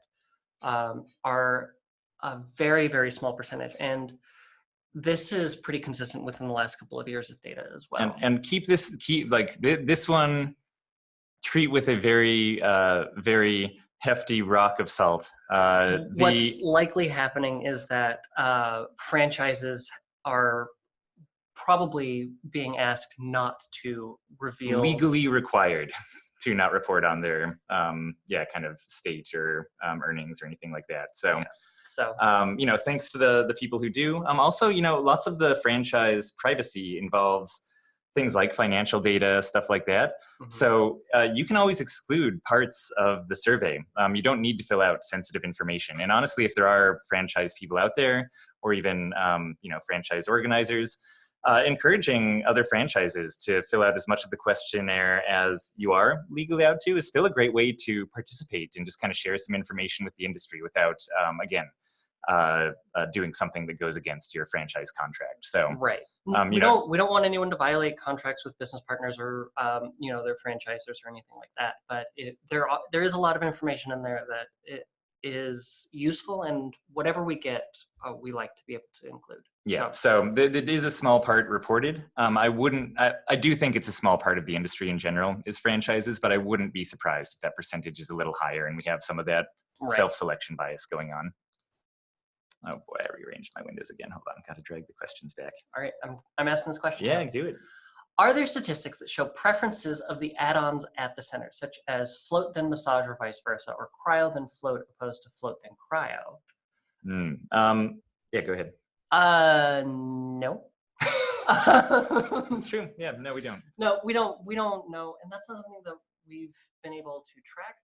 [SPEAKER 2] are a very, very small percentage. And this is pretty consistent within the last couple of years of data as well.
[SPEAKER 1] And keep this one, treat with a very, very hefty rock of salt.
[SPEAKER 2] What's likely happening is that franchises are probably being asked not to reveal.
[SPEAKER 1] Legally required to not report on their kind of state or earnings or anything like that. So, thanks to the people who do. Also, lots of the franchise privacy involves things like financial data, stuff like that. Mm-hmm. So you can always exclude parts of the survey. You don't need to fill out sensitive information. And honestly, if there are franchise people out there, or even franchise organizers, encouraging other franchises to fill out as much of the questionnaire as you are legally allowed to is still a great way to participate and just kind of share some information with the industry without, doing something that goes against your franchise contract. So
[SPEAKER 2] right, we don't want anyone to violate contracts with business partners or their franchisers or anything like that. But there is a lot of information in there that it is useful, and whatever we get, we like to be able to include.
[SPEAKER 1] Yeah, so it is a small part reported. I do think it's a small part of the industry in general is franchises, but I wouldn't be surprised if that percentage is a little higher and we have some of that self-selection bias going on. Oh boy, I rearranged my windows again. Hold on, gotta drag the questions back.
[SPEAKER 2] All right, I'm asking this question.
[SPEAKER 1] Yeah, do it.
[SPEAKER 2] Are there statistics that show preferences of the add-ons at the center, such as float then massage or vice versa, or cryo then float opposed to float then cryo?
[SPEAKER 1] Yeah, go ahead.
[SPEAKER 2] No.
[SPEAKER 1] It's true. Yeah, no, we don't.
[SPEAKER 2] No, we don't know, and that's not something that we've been able to track.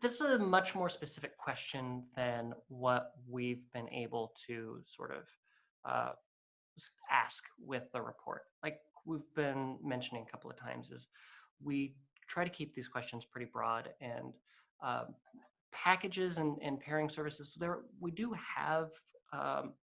[SPEAKER 2] This is a much more specific question than what we've been able to sort of ask with the report. Like we've been mentioning a couple of times, is we try to keep these questions pretty broad, and packages and pairing services. We do have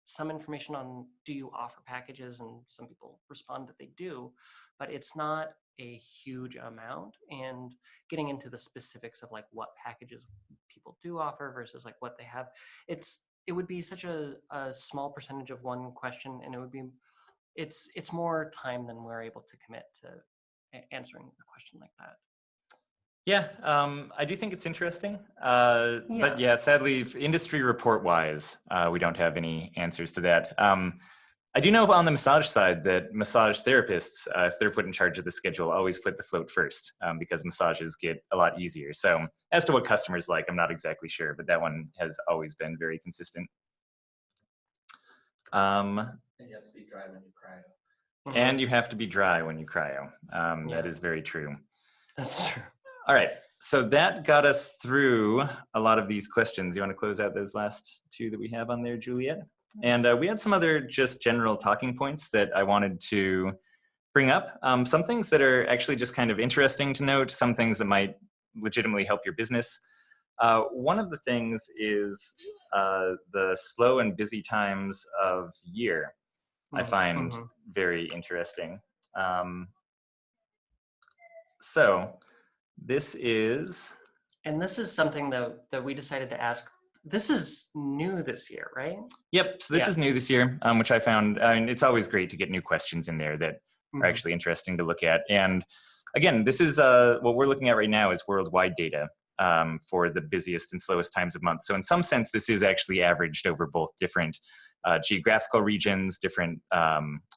[SPEAKER 2] some information on, do you offer packages, and some people respond that they do, but it's not a huge amount. And getting into the specifics of like what packages people do offer versus like what they have, it would be such a small percentage of one question, and it's more time than we're able to commit to answering a question like that.
[SPEAKER 1] Yeah, I do think it's interesting, but yeah, sadly, industry report-wise, we don't have any answers to that. I do know on the massage side that massage therapists, if they're put in charge of the schedule, always put the float first because massages get a lot easier. So as to what customers like, I'm not exactly sure, but that one has always been very consistent.
[SPEAKER 3] And you have to be dry when you cryo.
[SPEAKER 1] And you have to be dry when you cryo. That is very true.
[SPEAKER 2] That's true.
[SPEAKER 1] All right, so that got us through a lot of these questions. You want to close out those last 2 that we have on there, Juliet? And we had some other just general talking points that I wanted to bring up. Some things that are actually just kind of interesting to note, some things that might legitimately help your business. One of the things is the slow and busy times of year. I find very interesting. So this is...
[SPEAKER 2] And this is something that we decided to ask. This is new this year, right?
[SPEAKER 1] Yep, so this is new this year, which I found, it's always great to get new questions in there that are actually interesting to look at. And again, this is what we're looking at right now is worldwide data for the busiest and slowest times of month. So in some sense, this is actually averaged over both different geographical regions, different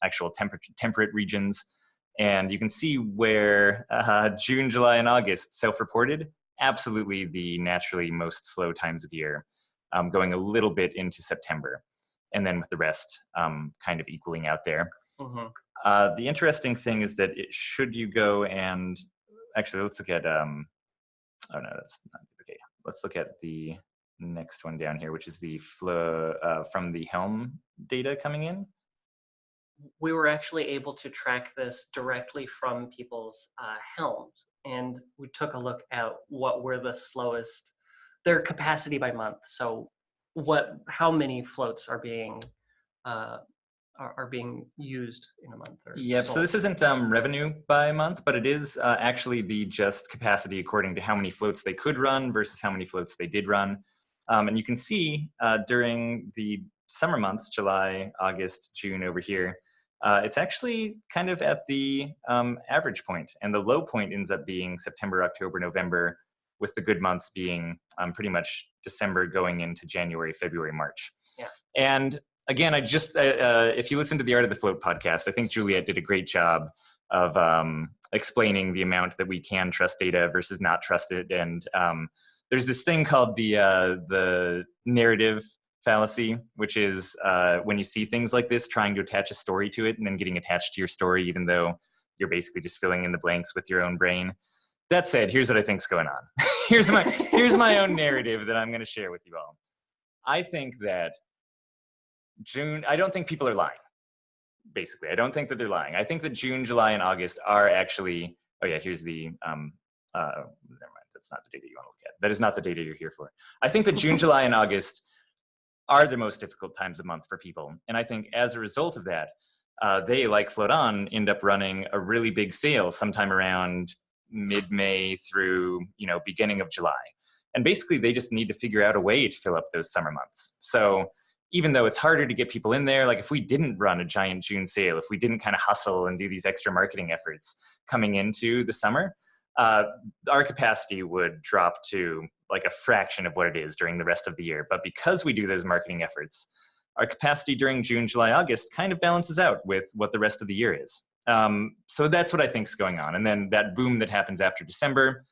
[SPEAKER 1] actual temperate regions. And you can see where June, July, and August self-reported, absolutely the naturally most slow times of year, going a little bit into September. And then with the rest kind of equaling out there. The interesting thing is that should you go and, actually let's look at, oh no, that's not, okay. Let's look at the next one down here, which is the flow from the Helm data coming in.
[SPEAKER 2] We were actually able to track this directly from people's helms, and we took a look at what were the slowest, their capacity by month. So how many floats are being used in a month?
[SPEAKER 1] Yep, so this isn't revenue by month, but it is actually the just capacity according to how many floats they could run versus how many floats they did run. And you can see during the summer months, July, August, June over here, it's actually kind of at the average point, and the low point ends up being September, October, November, with the good months being pretty much December going into January, February, March.
[SPEAKER 2] Yeah.
[SPEAKER 1] And again, if you listen to the Art of the Float podcast, I think Juliet did a great job of explaining the amount that we can trust data versus not trust it. And there's this thing called the narrative fallacy, which is when you see things like this, trying to attach a story to it and then getting attached to your story, even though you're basically just filling in the blanks with your own brain. That said, here's what I think's going on. here's my own narrative that I'm going to share with you all. I think that June, I don't think people are lying. Basically, I don't think that they're lying. I think that June, July, and August are actually, oh yeah, here's the, never mind, that's not the data you want to look at. That is not the data you're here for. I think that June, July, and August are the most difficult times of month for people. And I think as a result of that, they, like Float On, end up running a really big sale sometime around mid-May through, beginning of July. And basically they just need to figure out a way to fill up those summer months. So even though it's harder to get people in there, like if we didn't run a giant June sale, if we didn't kind of hustle and do these extra marketing efforts coming into the summer, our capacity would drop to like a fraction of what it is during the rest of the year. But because we do those marketing efforts, our capacity during June, July, August kind of balances out with what the rest of the year is. So that's what I think is going on. And then that boom that happens after December,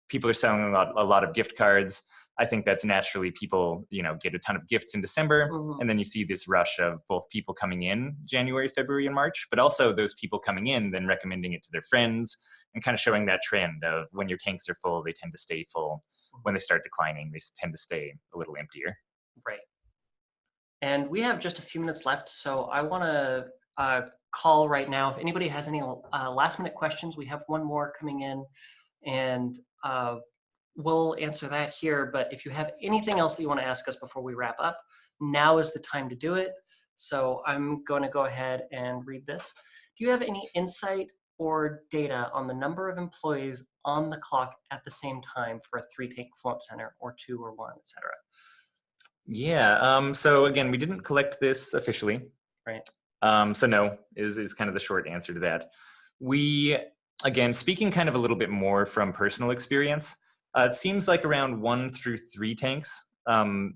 [SPEAKER 1] people are selling a lot of gift cards. I think that's naturally people, get a ton of gifts in December. Mm-hmm. And then you see this rush of both people coming in January, February, and March, but also those people coming in, then recommending it to their friends and kind of showing that trend of when your tanks are full, they tend to stay full. When they start declining, they tend to stay a little emptier.
[SPEAKER 2] Right. And we have just a few minutes left. So I want to call right now. If anybody has any last minute questions, we have one more coming in, and we'll answer that here. But if you have anything else that you want to ask us before we wrap up, now is the time to do it. So I'm going to go ahead and read this. Do you have any insight or data on the number of employees on the clock at the same time for a 3-tank float center, or 2 or 1, etc.?
[SPEAKER 1] Yeah, so again, we didn't collect this officially.
[SPEAKER 2] Right.
[SPEAKER 1] So no, is kind of the short answer to that. We, again, speaking kind of a little bit more from personal experience, it seems like around 1 through 3 tanks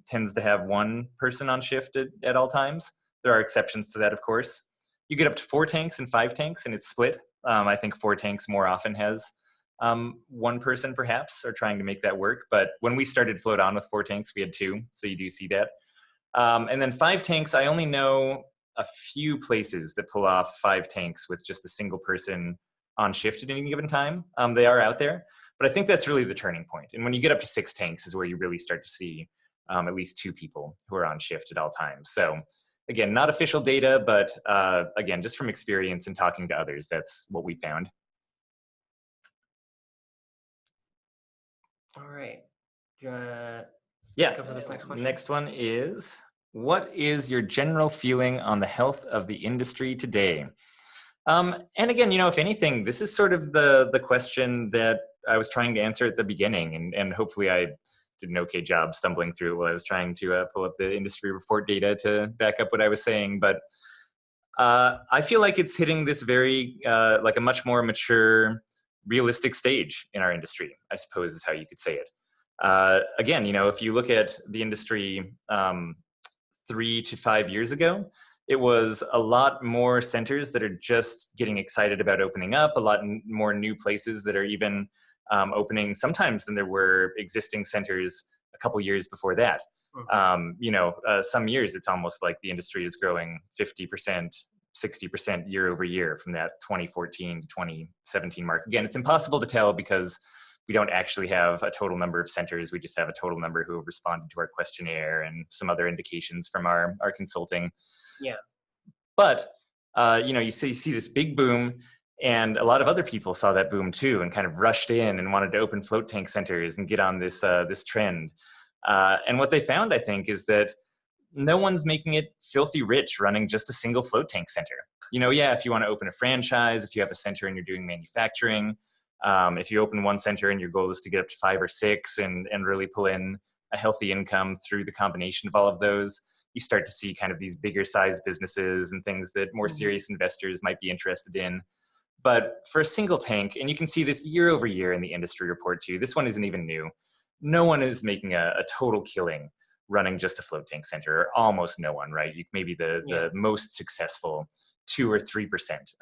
[SPEAKER 1] tends to have 1 person on shift at all times. There are exceptions to that, of course. You get up to 4 tanks and 5 tanks, and it's split. I think 4 tanks more often has 1 person perhaps, or trying to make that work. But when we started Float On with 4 tanks, we had 2, so you do see that. And then 5 tanks, I only know a few places that pull off 5 tanks with just a single person on shift at any given time. They are out there, but I think that's really the turning point. And when you get up to 6 tanks is where you really start to see at least 2 people who are on shift at all times. So again, not official data, but again, just from experience and talking to others, that's what we found.
[SPEAKER 2] All right. Do you want to
[SPEAKER 1] go
[SPEAKER 2] for this next question?
[SPEAKER 1] Next one is, what is your general feeling on the health of the industry today? And again, if anything, this is sort of the question that I was trying to answer at the beginning, and hopefully I did an okay job stumbling through while I was trying to pull up the industry report data to back up what I was saying. But I feel like it's hitting this very, like a much more mature, realistic stage in our industry, I suppose is how you could say it. Again, if you look at the industry 3 to 5 years ago, it was a lot more centers that are just getting excited about opening up, a lot more new places that are even opening sometimes than there were existing centers a couple years before that. Some years it's almost like the industry is growing 50%, 60% year over year from that 2014 to 2017 mark. Again, it's impossible to tell because we don't actually have a total number of centers. We just have a total number who have responded to our questionnaire and some other indications from our consulting.
[SPEAKER 2] Yeah.
[SPEAKER 1] But, you see this big boom, and a lot of other people saw that boom too and kind of rushed in and wanted to open float tank centers and get on this trend. And what they found, I think, is that no one's making it filthy rich running just a single float tank center. If you want to open a franchise, if you have a center and you're doing manufacturing, if you open one center and your goal is to get up to 5 or 6 and really pull in a healthy income through the combination of all of those, you start to see kind of these bigger size businesses and things that more serious investors might be interested in. But for a single tank, and you can see this year over year in the industry report too, this one isn't even new. No one is making a total killing running just a float tank center, or almost no one, right? Maybe the most successful 2 or 3%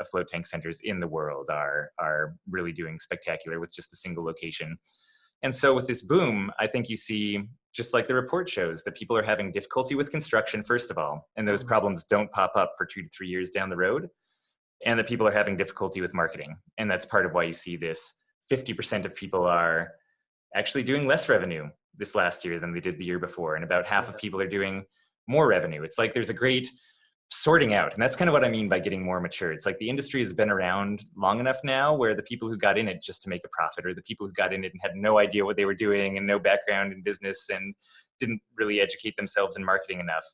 [SPEAKER 1] of float tank centers in the world are really doing spectacular with just a single location. And so with this boom, I think you see, just like the report shows, that people are having difficulty with construction, first of all, and those problems don't pop up for 2 to 3 years down the road, and that people are having difficulty with marketing. And that's part of why you see this 50% of people are actually doing less revenue this last year than they did the year before, and about half of people are doing more revenue. It's like there's a great sorting out, and that's kind of what I mean by getting more mature. It's like the industry has been around long enough now where the people who got in it just to make a profit, or the people who got in it and had no idea what they were doing and no background in business and didn't really educate themselves in marketing enough.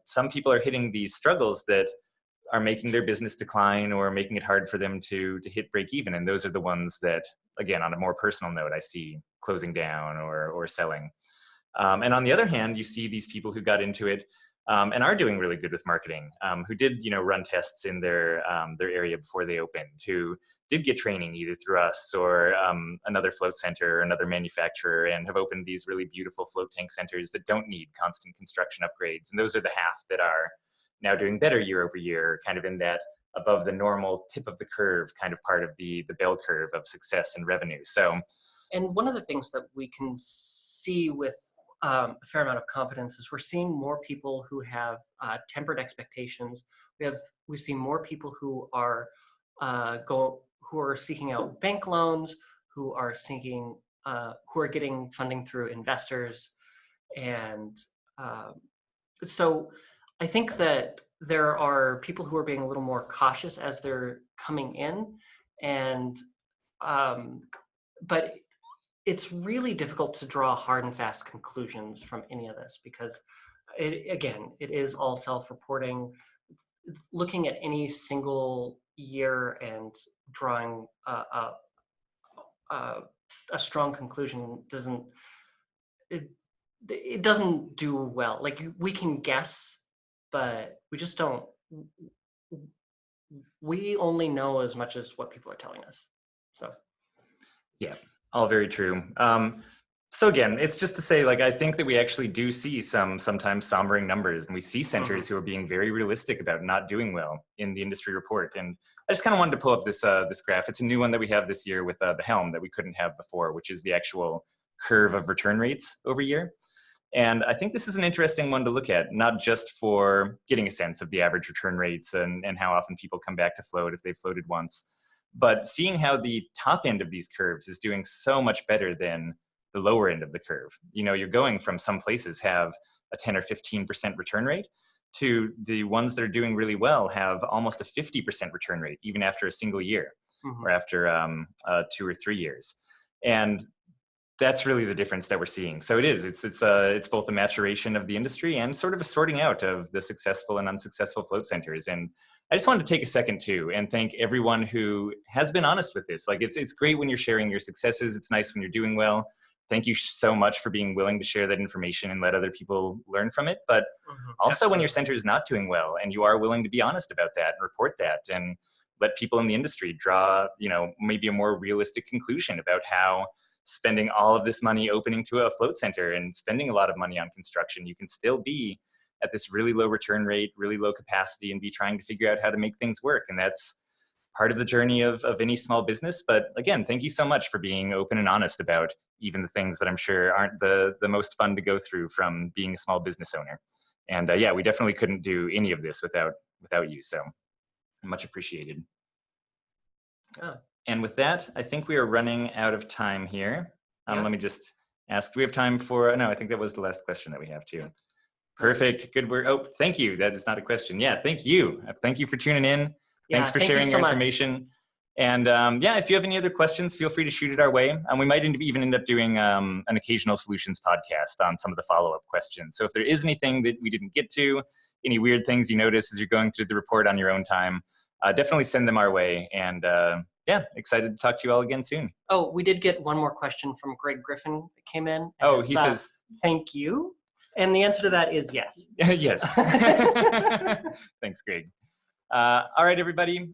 [SPEAKER 1] Some people are hitting these struggles that are making their business decline or making it hard for them to hit break even. And those are the ones that, again, on a more personal note, I see closing down or selling. And on the other hand, you see these people who got into it and are doing really good with marketing, who did, run tests in their area before they opened, who did get training either through us or another float center or another manufacturer, and have opened these really beautiful float tank centers that don't need constant construction upgrades. And those are the half that are now doing better year over year, kind of in that above the normal tip of the curve kind of part of the bell curve of success and revenue.
[SPEAKER 2] And one of the things that we can see with a fair amount of confidence is we're seeing more people who have tempered expectations. We see more people who are seeking out bank loans, who are getting funding through investors, and so I think that there are people who are being a little more cautious as they're coming in, and but it's really difficult to draw hard and fast conclusions from any of this because, it is all self-reporting. Looking at any single year and drawing a strong conclusion doesn't do well. Like, we can guess, but we just don't. We only know as much as what people are telling us. So,
[SPEAKER 1] yeah. All very true. So again, it's just to say, I think that we actually do see sometimes sombering numbers, and we see centers who are being very realistic about not doing well in the industry report. And I just kind of wanted to pull up this graph. It's a new one that we have this year with the Helm that we couldn't have before, which is the actual curve of return rates over year. And I think this is an interesting one to look at, not just for getting a sense of the average return rates and how often people come back to float if they've floated once, but seeing how the top end of these curves is doing so much better than the lower end of the curve. You're going from some places have a 10 or 15% return rate to the ones that are doing really well have almost a 50% return rate, even after a single year or after 2 or 3 years. And that's really the difference that we're seeing. So it's both a maturation of the industry and sort of a sorting out of the successful and unsuccessful float centers. And I just wanted to take a second too and thank everyone who has been honest with this. It's great when you're sharing your successes. It's nice when you're doing well. Thank you so much for being willing to share that information and let other people learn from it. But also when your center is not doing well and you are willing to be honest about that and report that and let people in the industry draw, maybe a more realistic conclusion about how spending all of this money opening to a float center and spending a lot of money on construction, you can still be at this really low return rate, really low capacity, and be trying to figure out how to make things work. And that's part of the journey of any small business. But again, thank you so much for being open and honest about even the things that I'm sure aren't the most fun to go through from being a small business owner. And yeah, we definitely couldn't do any of this without you. So much appreciated.
[SPEAKER 2] Oh.
[SPEAKER 1] And with that, I think we are running out of time here.
[SPEAKER 2] Yeah.
[SPEAKER 1] Let me just ask, do we have time for, no, I think that was the last question that we have too. Perfect, good work. Oh, thank you, that is not a question. Yeah, thank you. Thank you for tuning in. Thanks for sharing your information. And yeah, if you have any other questions, feel free to shoot it our way. And we might even end up doing an occasional solutions podcast on some of the follow-up questions. So if there is anything that we didn't get to, any weird things you notice as you're going through the report on your own time, definitely send them our way. And yeah, excited to talk to you all again soon.
[SPEAKER 2] Oh, we did get one more question from Greg Griffin that came in.
[SPEAKER 1] Oh, he says,
[SPEAKER 2] thank you. And the answer to that is yes.
[SPEAKER 1] Yes. Thanks, Greg. All right, everybody,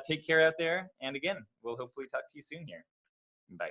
[SPEAKER 1] take care out there. And again, we'll hopefully talk to you soon here. Bye.